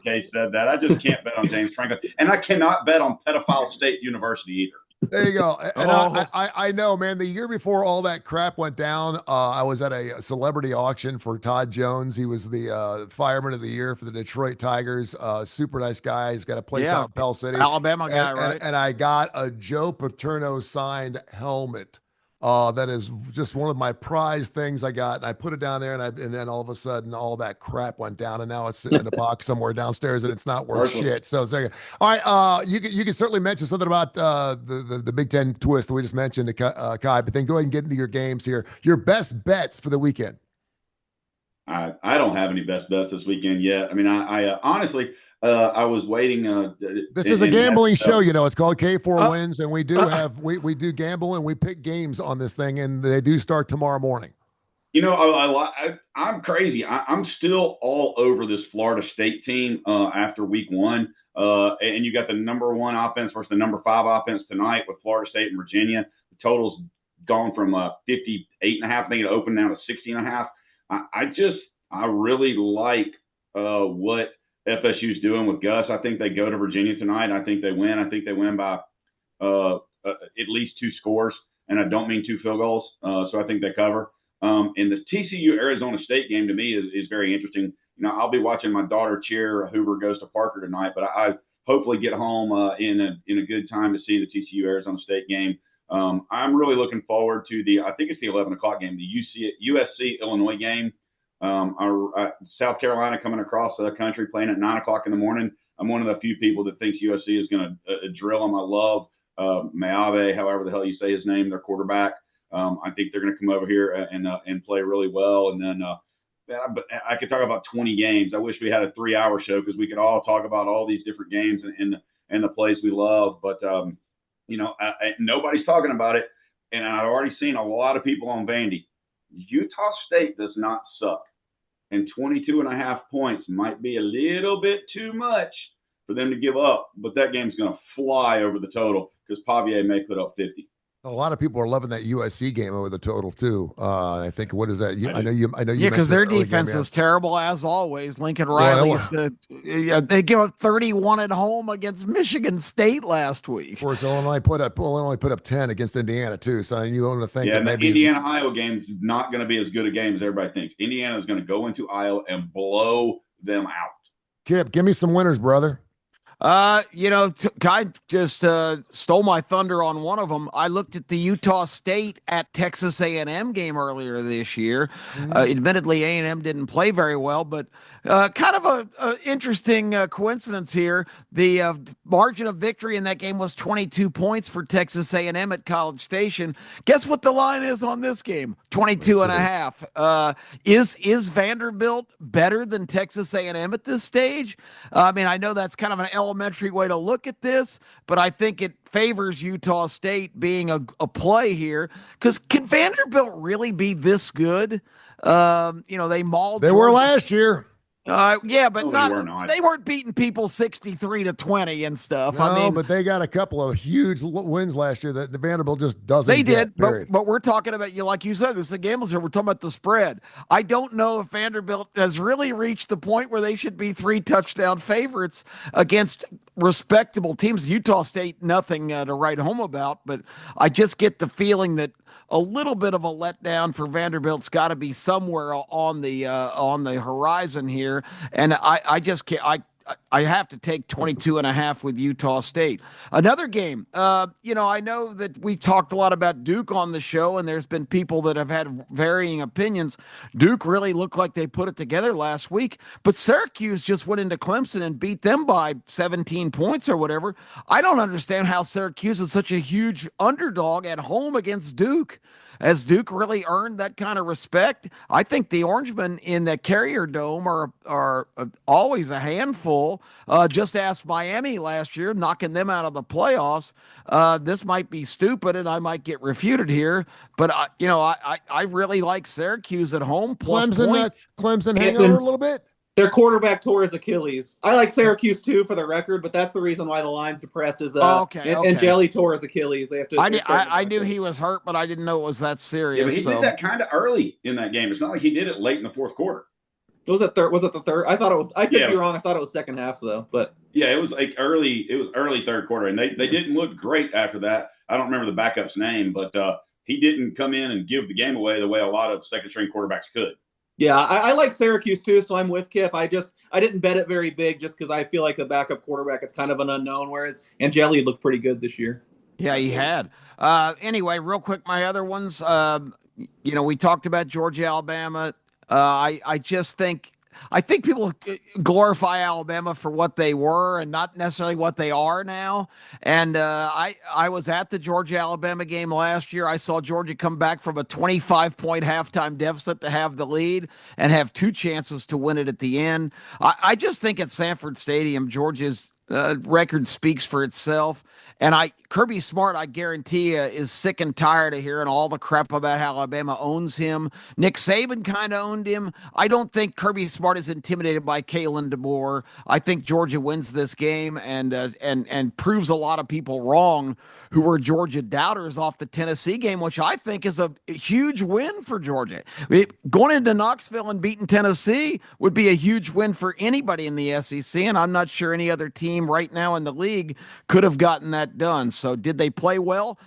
Kay said that, I just can't bet on James Franklin, and I cannot bet on Pedophile State University either. There you go. And I know, man, the year before all that crap went down, I was at a celebrity auction for Todd Jones. He was the fireman of the year for the Detroit Tigers. Super nice guy. He's got a place out in Pell City. Alabama guy, right? And I got a Joe Paterno signed helmet. That is just one of my prized things I got. And I put it down there, and then all of a sudden, all that crap went down, and now it's sitting in a box somewhere downstairs, and it's not worth shit. So, all right, you can certainly mention something about the Big Ten twist that we just mentioned, Kai, but then go ahead and get into your games here. Your best bets for the weekend. I don't have any best bets this weekend yet. I mean, I honestly. I was waiting. This is a gambling show, It's called K4Wins, and we do gamble and we pick games on this thing, and they do start tomorrow morning. I'm crazy. I'm still all over this Florida State team after week 1, and you got the number 1 offense versus the number 5 offense tonight with Florida State and Virginia. The total's gone from 58.5. I think it opened now to 60.5. I really like what FSU's doing with Gus. I think they go to Virginia tonight. I think they win. I think they win by at least 2 scores, and I don't mean 2 field goals. So I think they cover. And the TCU Arizona State game to me is very interesting. I'll be watching my daughter cheer Hoover goes to Parker tonight, but I hopefully get home in a good time to see the TCU Arizona State game. I'm really looking forward to I think it's the 11 o'clock game, the USC Illinois game. South Carolina coming across the country playing at 9 o'clock in the morning. I'm one of the few people that thinks USC is going to drill them. I love Mayave, however the hell you say his name, their quarterback. I think they're going to come over here and play really well. And then but I could talk about 20 games. I wish we had a 3-hour show because we could all talk about all these different games and the plays we love. But, nobody's talking about it. And I've already seen a lot of people on Vandy. Utah State does not suck. And 22.5 points might be a little bit too much for them to give up, but that game's going to fly over the total because Pavia may put up 50. A lot of people are loving that USC game over the total too. I think what is that? I know you. Yeah, because their defense is terrible as always. Lincoln Riley said they gave up 31 at home against Michigan State last week. Of course, Illinois put up 10 against Indiana too. So you want to think that maybe the Indiana Iowa game is not going to be as good a game as everybody thinks. Indiana is going to go into Iowa and blow them out. Kip, give me some winners, brother. Kai just stole my thunder on one of them. I looked at the Utah State at Texas A&M game earlier this year. Admittedly, A&M didn't play very well, but Kind of a interesting coincidence here. The margin of victory in that game was 22 points for Texas A&M at College Station. Guess what the line is on this game? 22 and a half. Is Vanderbilt better than Texas A&M at this stage? I mean, I know that's kind of an elementary way to look at this, but I think it favors Utah State being a play here, because can Vanderbilt really be this good? They mauled. They were last year. Yeah, but not. They weren't beating people 63-20 and stuff. No, I mean, but they got a couple of huge wins last year that the Vanderbilt just doesn't. They did, get, but we're talking about, like you said, this is a gamble here. We're talking about the spread. I don't know if Vanderbilt has really reached the point where they should be 3 touchdown favorites against respectable teams. Utah State, nothing to write home about, but I just get the feeling that a little bit of a letdown for Vanderbilt's got to be somewhere on the horizon here, and I just can't. I have to take 22 and a half with Utah State. Another game, I know that we talked a lot about Duke on the show, and there's been people that have had varying opinions. Duke really looked like they put it together last week, but Syracuse just went into Clemson and beat them by 17 points or whatever. I don't understand how Syracuse is such a huge underdog at home against Duke. Has Duke really earned that kind of respect? I think the Orangemen in the Carrier Dome are always a handful. Just ask Miami last year, knocking them out of the playoffs. This might be stupid, and I might get refuted here, but I really like Syracuse at home plus points. Clemson hang over a little bit. Their quarterback tore his Achilles. I like Syracuse too for the record, but that's the reason why the line's depressed. Is and Jelly tore his Achilles. They have to. I knew he was hurt, but I didn't know it was that serious. Yeah, but he did that kind of early in that game. It's not like he did it late in the fourth quarter. Was it the third? I thought it was. I could be wrong. I thought it was second half though. But yeah, it was like early. It was early third quarter, and they didn't look great after that. I don't remember the backup's name, but he didn't come in and give the game away the way a lot of second string quarterbacks could. Yeah, I like Syracuse too, so I'm with Kip. I didn't bet it very big just because I feel like a backup quarterback, it's kind of an unknown, whereas Angeli looked pretty good this year. Yeah, he had. Anyway, real quick, my other ones, we talked about Georgia, Alabama. I think people glorify Alabama for what they were and not necessarily what they are now. And I was at the Georgia-Alabama game last year. I saw Georgia come back from a 25-point halftime deficit to have the lead and have 2 chances to win it at the end. I just think at Sanford Stadium, Georgia's record speaks for itself. And Kirby Smart, I guarantee you, is sick and tired of hearing all the crap about how Alabama owns him. Nick Saban kind of owned him. I don't think Kirby Smart is intimidated by Kalen DeBoer. I think Georgia wins this game and proves a lot of people wrong who were Georgia doubters off the Tennessee game, which I think is a huge win for Georgia. Going into Knoxville and beating Tennessee would be a huge win for anybody in the SEC, and I'm not sure any other team right now in the league could have gotten that done. So did they play well?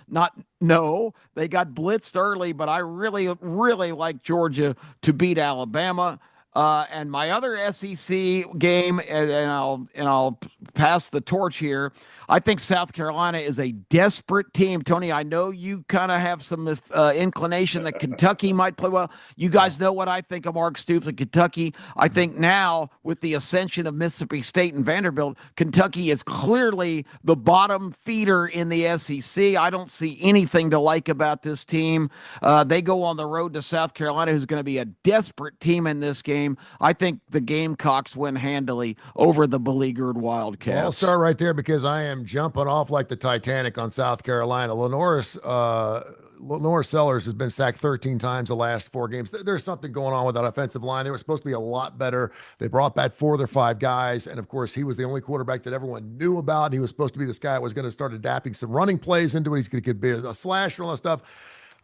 No. They got blitzed early, but I really, really like Georgia to beat Alabama. And my other SEC game, and I'll pass the torch here. I think South Carolina is a desperate team. Tony, I know you kind of have some inclination that Kentucky might play well. You guys know what I think of Mark Stoops and Kentucky. I think now with the ascension of Mississippi State and Vanderbilt, Kentucky is clearly the bottom feeder in the SEC. I don't see anything to like about this team. They go on the road to South Carolina, who's going to be a desperate team in this game. I think the Gamecocks win handily over the beleaguered Wildcats. Well, I'll start right there because I am jumping off like the Titanic on South Carolina. Lenore Sellers has been sacked 13 times the last 4 games. There's something going on with that offensive line. They were supposed to be a lot better. They brought back 4 of their 5 guys, and of course, he was the only quarterback that everyone knew about. He was supposed to be this guy that was going to start adapting some running plays into it. He's going to be a slasher and all that stuff.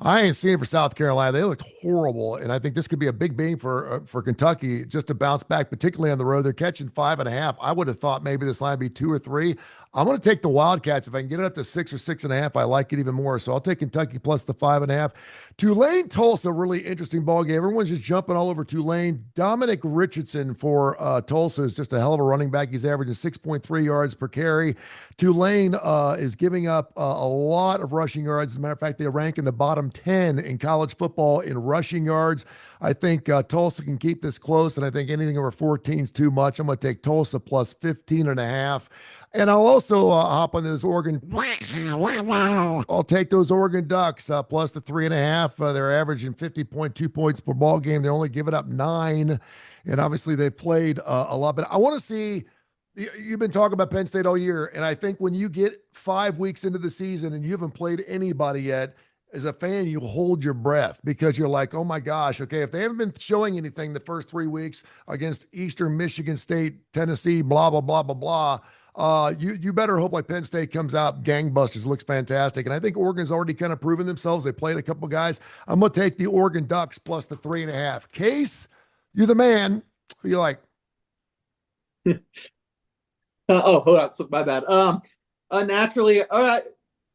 I ain't seen it for South Carolina. They looked horrible, and I think this could be a big beam for Kentucky just to bounce back, particularly on the road. They're catching 5.5. I would have thought maybe this line would be 2 or 3. I'm going to take the Wildcats. If I can get it up to 6 or 6.5, I like it even more. So I'll take Kentucky plus the 5.5. Tulane, Tulsa, really interesting ball game. Everyone's just jumping all over Tulane. Dominic Richardson for Tulsa is just a hell of a running back. He's averaging 6.3 yards per carry. Tulane is giving up a lot of rushing yards. As a matter of fact, they rank in the bottom bottom 10 in college football in rushing yards. I think Tulsa can keep this close, and I think anything over 14 is too much. I'm going to take Tulsa plus 15.5. And I'll also hop on this Oregon. I'll take those Oregon Ducks plus the 3.5. They're averaging 50.2 points per ball game. They're only giving up 9. And obviously they played a lot. But I want to see, you've been talking about Penn State all year. And I think when you get 5 weeks into the season and you haven't played anybody yet, as a fan, you hold your breath because you're like, oh my gosh, okay, if they haven't been showing anything the first 3 weeks against Eastern Michigan State, Tennessee, blah, blah, blah, blah, blah, you better hope like Penn State comes out gangbusters, looks fantastic. And I think Oregon's already kind of proven themselves. They played a couple guys. I'm going to take the Oregon Ducks plus the 3.5. Case, you're the man. Who you like? Hold on. So my bad. Naturally, all right.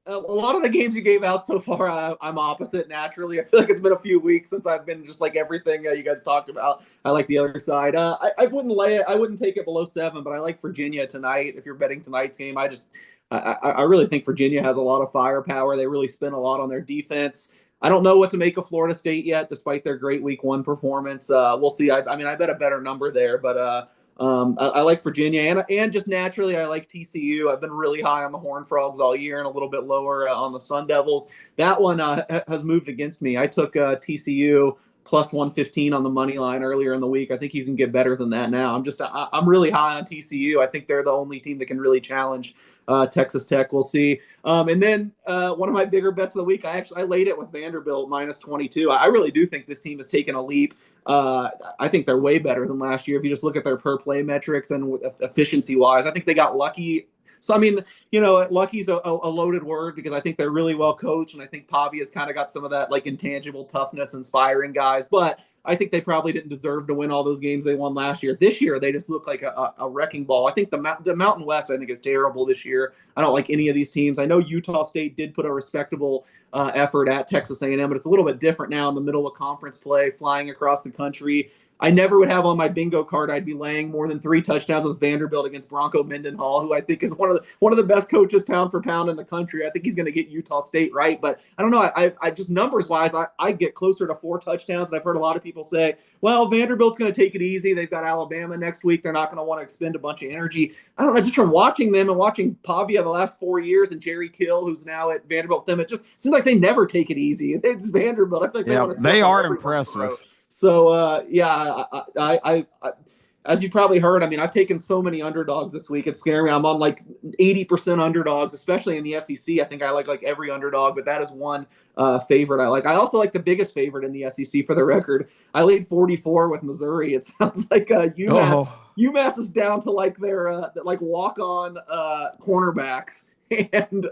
A lot of the games you gave out so far, I'm opposite naturally. I feel like it's been a few weeks since I've been just like everything you guys talked about. I like the other side. I wouldn't lay it. I wouldn't take it below 7, but I like Virginia tonight. If you're betting tonight's game, I really think Virginia has a lot of firepower. They really spend a lot on their defense. I don't know what to make of Florida State yet, despite their great Week 1 performance. We'll see. I mean, I bet a better number there, but I like Virginia, and just naturally, I like TCU. I've been really high on the Horned Frogs all year and a little bit lower on the Sun Devils. That one has moved against me. I took TCU plus 115 on the money line earlier in the week. I think you can get better than that now. I'm really high on TCU. I think they're the only team that can really challenge Texas Tech. We'll see. And then one of my bigger bets of the week, I laid it with Vanderbilt minus 22. I really do think this team has taken a leap. I think they're way better than last year. If you just look at their per play metrics and efficiency wise, I think they got lucky. So, I mean, lucky's a loaded word because I think they're really well coached. And I think Pavia's kind of got some of that like intangible toughness, inspiring guys. But I think they probably didn't deserve to win all those games they won last year. This year, they just look like a wrecking ball. I think the Mountain West, I think, is terrible this year. I don't like any of these teams. I know Utah State did put a respectable effort at Texas A&M, but it's a little bit different now in the middle of conference play, flying across the country. I never would have on my bingo card I'd be laying more than 3 touchdowns with Vanderbilt against Bronco Mendenhall, who I think is one of the best coaches pound for pound in the country. I think he's going to get Utah State right, but I don't know. I just numbers wise, I get closer to 4 touchdowns. And I've heard a lot of people say, well, Vanderbilt's going to take it easy. They've got Alabama next week. They're not going to want to expend a bunch of energy. I don't know. Just from watching them and watching Pavia the last 4 years and Jerry Kill, who's now at Vanderbilt, it just seems like they never take it easy. It's Vanderbilt. I think they are impressive. So, I as you probably heard, I mean, I've taken so many underdogs this week. It's scary. I'm on like 80% underdogs, especially in the SEC. I think I like every underdog, but that is one favorite I like. I also like the biggest favorite in the SEC for the record. I laid 44 with Missouri. It sounds like UMass. Oh. UMass is down to like their like walk-on cornerbacks. And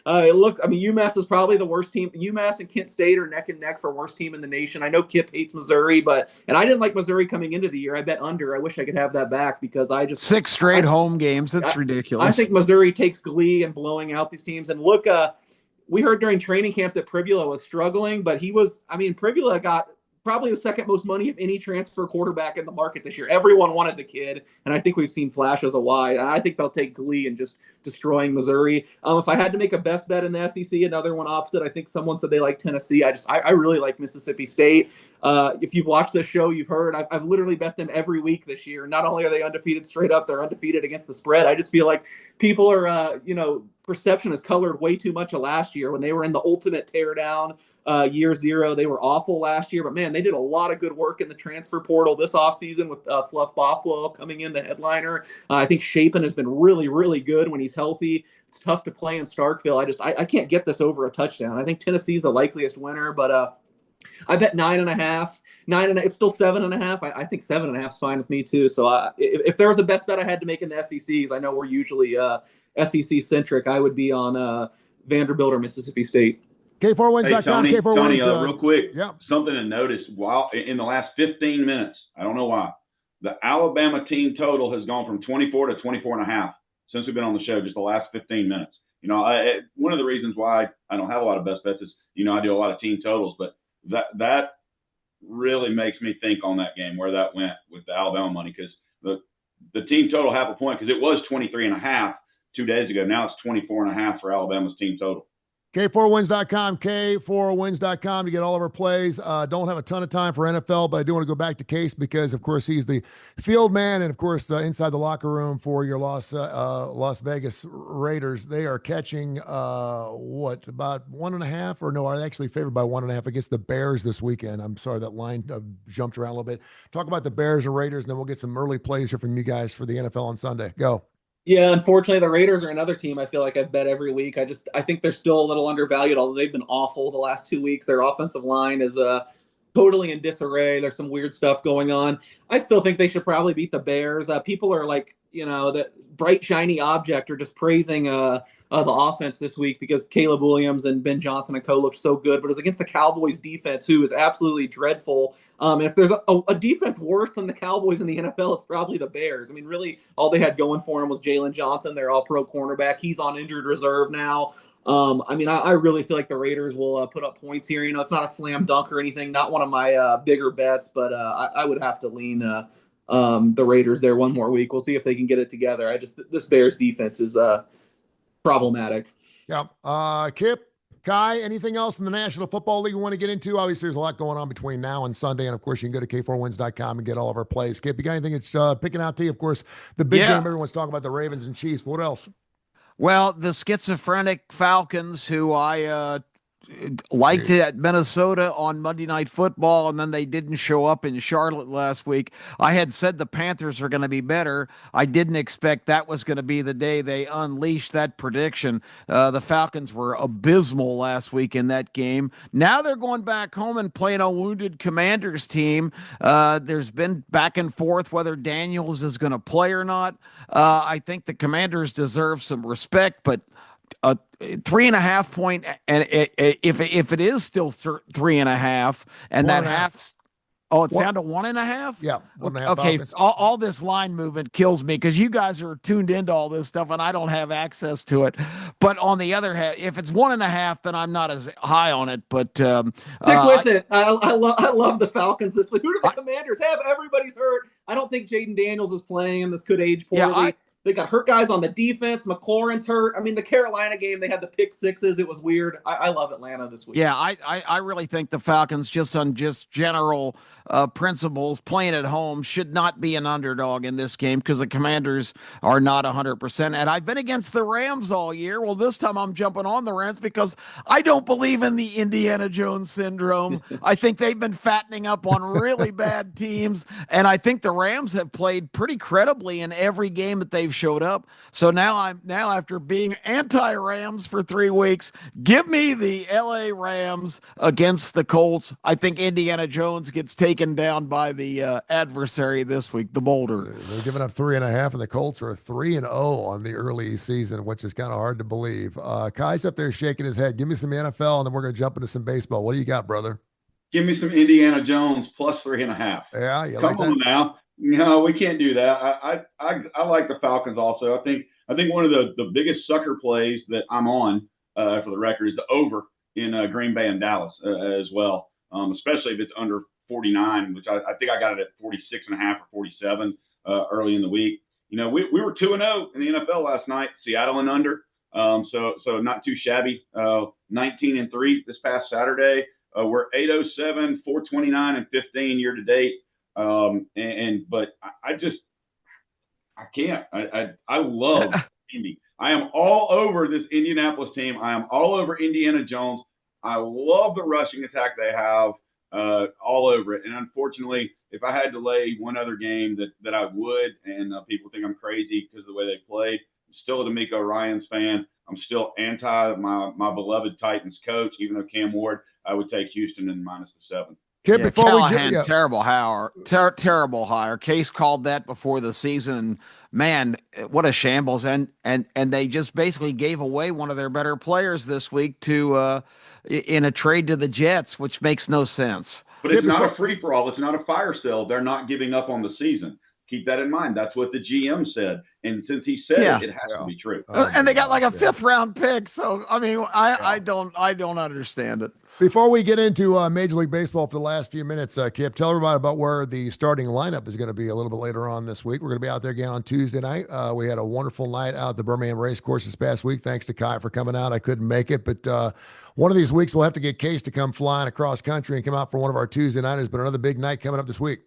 UMass is probably the worst team. UMass and Kent State are neck and neck for worst team in the nation. I know Kip hates Missouri, and I didn't like Missouri coming into the year. I bet under. I wish I could have that back because 6 straight home games. That's ridiculous. I think Missouri takes glee in blowing out these teams. And look, we heard during training camp that Pribula was struggling, but Pribula got probably the second most money of any transfer quarterback in the market this year. Everyone wanted the kid, and I think we've seen flashes of why. I think they'll take glee in just destroying Missouri. If I had to make a best bet in the SEC, another one opposite, I think someone said they like Tennessee. I really like Mississippi State. If you've watched this show, you've heard I've literally bet them every week this year. Not only are they undefeated straight up, they're undefeated against the spread. I just feel like people are, perception is colored way too much of last year when they were in the ultimate teardown. Year 0, they were awful last year, but man, they did a lot of good work in the transfer portal this offseason with Fluff Bothwell coming in the headliner. I think Shapen has been really, really good when he's healthy. It's tough to play in Starkville. I can't get this over a touchdown. I think Tennessee's the likeliest winner, but I bet 9.5. 9.5. It's still 7.5. I think 7.5 is fine with me too. So if there was a best bet I had to make in the SECs, I know we're usually SEC centric. I would be on Vanderbilt or Mississippi State. K4Wins.com. Hey, Tony, K4Wins. real quick, something to notice while in the last 15 minutes, I don't know why, the Alabama team total has gone from 24 to 24.5 since we've been on the show, just the last 15 minutes. One of the reasons why I don't have a lot of best bets is, I do a lot of team totals, but that really makes me think on that game where that went with the Alabama money, because the team total half a point, because it was 23.5 2 days ago. Now it's 24.5 for Alabama's team total. K4Wins.com, K4Wins.com to get all of our plays. Don't have a ton of time for NFL, but I do want to go back to Case because, of course, he's the field man and, of course, inside the locker room for your Las Vegas Raiders. They are catching, about 1.5? Or no, are they actually favored by 1.5 against the Bears this weekend? I'm sorry, that line jumped around a little bit. Talk about the Bears and Raiders, and then we'll get some early plays here from you guys for the NFL on Sunday. Go. Yeah, unfortunately, the Raiders are another team I feel like I've bet every week. I think they're still a little undervalued, although they've been awful the last 2 weeks. Their offensive line is totally in disarray. There's some weird stuff going on. I still think they should probably beat the Bears. People are like, that bright, shiny object are just praising the offense this week because Caleb Williams and Ben Johnson and co looked so good, but it was against the Cowboys defense, who is absolutely dreadful. And if there's a defense worse than the Cowboys in the NFL, it's probably the Bears. I mean, really, all they had going for them was Jalen Johnson, their all-pro cornerback. He's on injured reserve now. I really feel like the Raiders will put up points here. It's not a slam dunk or anything, not one of my bigger bets, but I would have to lean the Raiders there one more week. We'll see if they can get it together. This Bears defense is problematic. Yeah. Kip, Kai, anything else in the National Football League we want to get into? Obviously, there's a lot going on between now and Sunday, and of course, you can go to K4Wins.com and get all of our plays. Kip, you got anything that's picking out to you? Of course, the big game, everyone's talking about the Ravens and Chiefs. What else? Well, the schizophrenic Falcons, who I liked it at Minnesota on Monday Night Football, and then they didn't show up in Charlotte last week. I had said the Panthers are going to be better. I didn't expect that was going to be the day they unleashed that prediction. The Falcons were abysmal last week in that game. Now they're going back home and playing a wounded Commanders team. There's been back and forth whether Daniels is going to play or not. I think the Commanders deserve some respect, but 3.5 point, and if it is still 3.5, and that half, it's down to 1.5. Yeah, 1.5. Okay, so all this line movement kills me because you guys are tuned into all this stuff, and I don't have access to it. But on the other hand, if it's 1.5, then I'm not as high on it. But stick with it. I love the Falcons this week. Who do the Commanders have? Everybody's hurt. I don't think Jaden Daniels is playing, and this could age poorly. Yeah, they got hurt guys on the defense. McLaurin's hurt. I mean, the Carolina game, they had the pick sixes. It was weird. I love Atlanta this week. Yeah, I really think the Falcons, just on general principles, playing at home, should not be an underdog in this game because the Commanders are not 100%. And I've been against the Rams all year. Well, this time I'm jumping on the Rams because I don't believe in the Indiana Jones syndrome. I think they've been fattening up on really bad teams, and I think the Rams have played pretty credibly in every game that they've showed up. So now after being anti-Rams for 3 weeks, give me the LA Rams against the Colts. I think Indiana Jones gets taken down by the adversary this week, the Boulder. They're giving up 3.5, and the Colts are 3-0 on the early season, which is kind of hard to believe. Kai's up there shaking his head. Give me some NFL, and then we're going to jump into some baseball. What do you got, brother? Give me some Indiana Jones plus 3.5. Yeah, you Come like that? on now. No, we can't do that. I like the Falcons also. I think one of the biggest sucker plays that I'm on for the record is the over in Green Bay and Dallas as well, especially if it's under 49, which I think I got it at 46.5 or 47 early in the week. We were 2-0 in the NFL last night, Seattle and under, so not too shabby. 19-3 this past Saturday. We're 8-07, 429 and 15 year to date. But I can't. I love Indy. I am all over this Indianapolis team. I am all over Indiana Jones. I love the rushing attack they have, all over it. And unfortunately, if I had to lay one other game that I would, and people think I'm crazy because of the way they played, I'm still a D'Amico Ryans fan. I'm still anti my beloved Titans coach, even though Cam Ward, I would take Houston in -7. Okay, before Callahan, terrible hire. Case called that before the season. And man, what a shambles! And they just basically gave away one of their better players this week to in a trade to the Jets, which makes no sense. But it's not a free for all. It's not a fire sale. They're not giving up on the season. Keep that in mind. That's what the GM said. And since he said it has to be true. And they got like a 5th round pick. So, I mean, I don't understand it. Before we get into Major League Baseball for the last few minutes, Kip, tell everybody about where the starting lineup is going to be a little bit later on this week. We're going to be out there again on Tuesday night. We had a wonderful night out at the Birmingham Race Course this past week. Thanks to Kai for coming out. I couldn't make it, but one of these weeks we'll have to get Case to come flying across country and come out for one of our Tuesday nighters, but another big night coming up this week.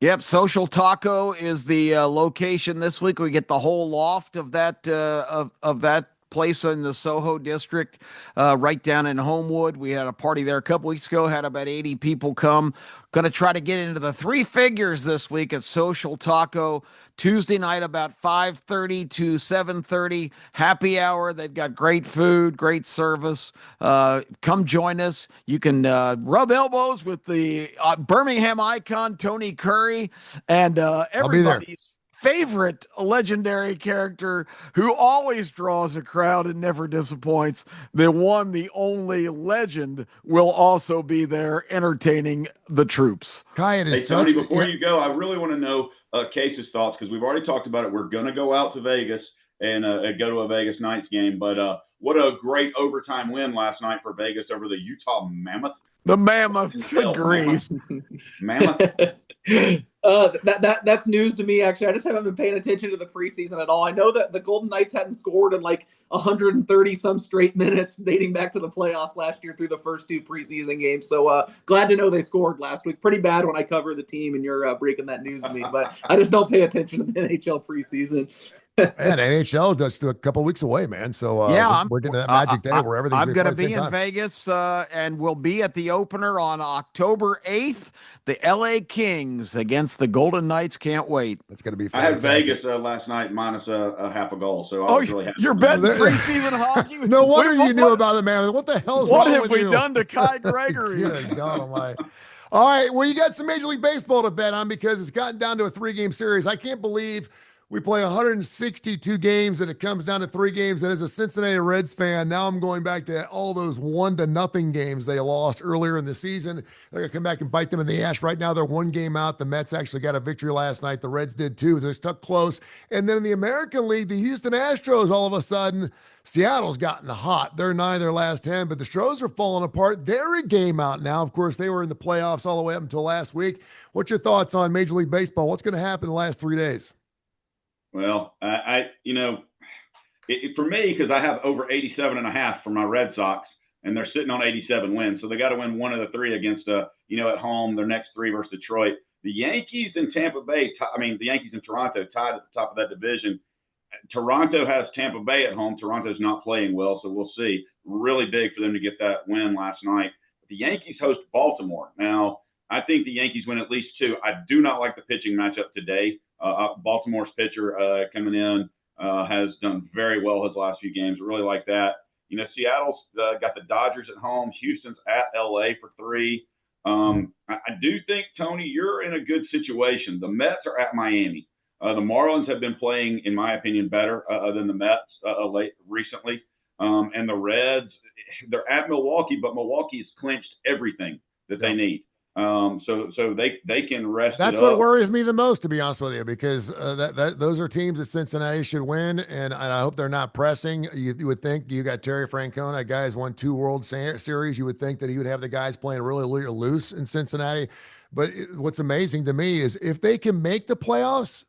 Yep, Social Taco is the location this week. We get the whole loft of that of that place in the Soho district, right down in Homewood. We had a party there a couple weeks ago, had about 80 people come. Going to try to get into the 3 figures this week at Social Taco. Tuesday night about 5:30 to 7:30, happy hour. They've got great food, great service. Come join us. You can rub elbows with the Birmingham icon, Tony Kurre, and everybody's favorite legendary character who always draws a crowd and never disappoints. The one, the only legend will also be there entertaining the troops. Kai, it is hey, Tony, before you go, I really want to know Case's thoughts, because we've already talked about it. We're going to go out to Vegas and go to a Vegas Knights game, but what a great overtime win last night for Vegas over the Utah Mammoth. The Mammoth, good grief. Mammoth. That's news to me, actually. I just haven't been paying attention to the preseason at all. I know that the Golden Knights hadn't scored in like 130 some straight minutes dating back to the playoffs last year through the first 2 preseason games. So glad to know they scored last week. Pretty bad when I cover the team and you're breaking that news to me, but I just don't pay attention to the NHL preseason. And NHL just a couple weeks away, man. So we're getting to that magic day where everything's I'm going to be in Vegas and we'll be at the opener on October 8th. The LA Kings against the Golden Knights. Can't wait. It's going to be fantastic. I had Vegas last night minus a half a goal. So I was really happy. You're betting preseason hockey? No wonder you knew about it, man. What the hell is wrong with you? What have we done to Kai Gregory? Good God almighty. All right, well, you got some Major League Baseball to bet on because it's gotten down to a 3-game series. I can't believe we play 162 games and it comes down to 3 games. And as a Cincinnati Reds fan, now I'm going back to all those 1-0 games they lost earlier in the season. They're going to come back and bite them in the ass. Right now, they're 1 game out. The Mets actually got a victory last night. The Reds did too. They're stuck close. And then in the American League, the Houston Astros, all of a sudden, Seattle's gotten hot. They're 9 their last 10, but the Stros are falling apart. They're a game out now. Of course, they were in the playoffs all the way up until last week. What's your thoughts on Major League Baseball? What's going to happen in the last 3 days? Well, for me, because I have over 87.5 for my Red Sox, and they're sitting on 87 wins, so they got to win 1 of the 3 against, at home. Their next 3 versus Detroit. The Yankees and Tampa Bay, the Yankees and Toronto tied at the top of that division. Toronto has Tampa Bay at home. Toronto's not playing well, so we'll see. Really big for them to get that win last night. But the Yankees host Baltimore. Now, I think the Yankees win at least 2. I do not like the pitching matchup today. Baltimore's pitcher coming in has done very well his last few games. Really like that. Seattle's got the Dodgers at home. Houston's at LA for 3. I do think, Tony, you're in a good situation. The Mets are at Miami. The Marlins have been playing, in my opinion, better than the Mets recently. And the Reds, they're at Milwaukee, but Milwaukee's clinched everything that they need. So they can rest. That's what worries me the most, to be honest with you, because those are teams that Cincinnati should win, and I hope they're not pressing. You would think you got Terry Francona, a guy who's won 2 World Series. You would think that he would have the guys playing really loose in Cincinnati. But what's amazing to me is if they can make the playoffs,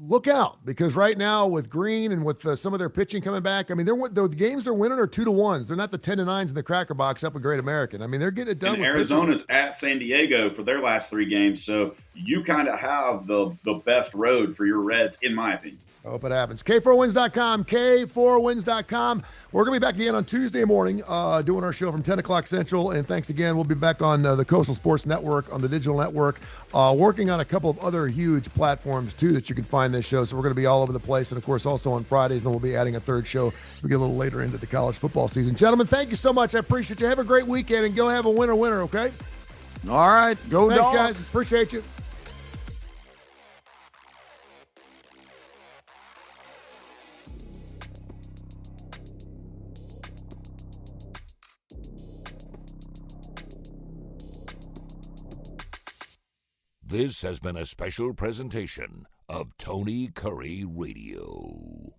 look out, because right now with Green and with some of their pitching coming back, I mean, the games they're winning are 2-1s. They're not the 10-9s in the Cracker Box up in Great American. I mean, they're getting it done. And with Arizona's pitching. At San Diego for their last 3 games, so you kind of have the best road for your Reds, in my opinion. I hope it happens. K4Wins.com, K4Wins.com. We're going to be back again on Tuesday morning doing our show from 10 o'clock Central. And thanks again. We'll be back on the Coastal Sports Network, on the digital network, working on a couple of other huge platforms, too, that you can find this show. So we're going to be all over the place. And, of course, also on Fridays. And we'll be adding a 3rd show as we get a little later into the college football season. Gentlemen, thank you so much. I appreciate you. Have a great weekend and go have a winner, okay? All right. Go Thanks, Dogs. guys. Appreciate you. This has been a special presentation of Tony Kurre Radio.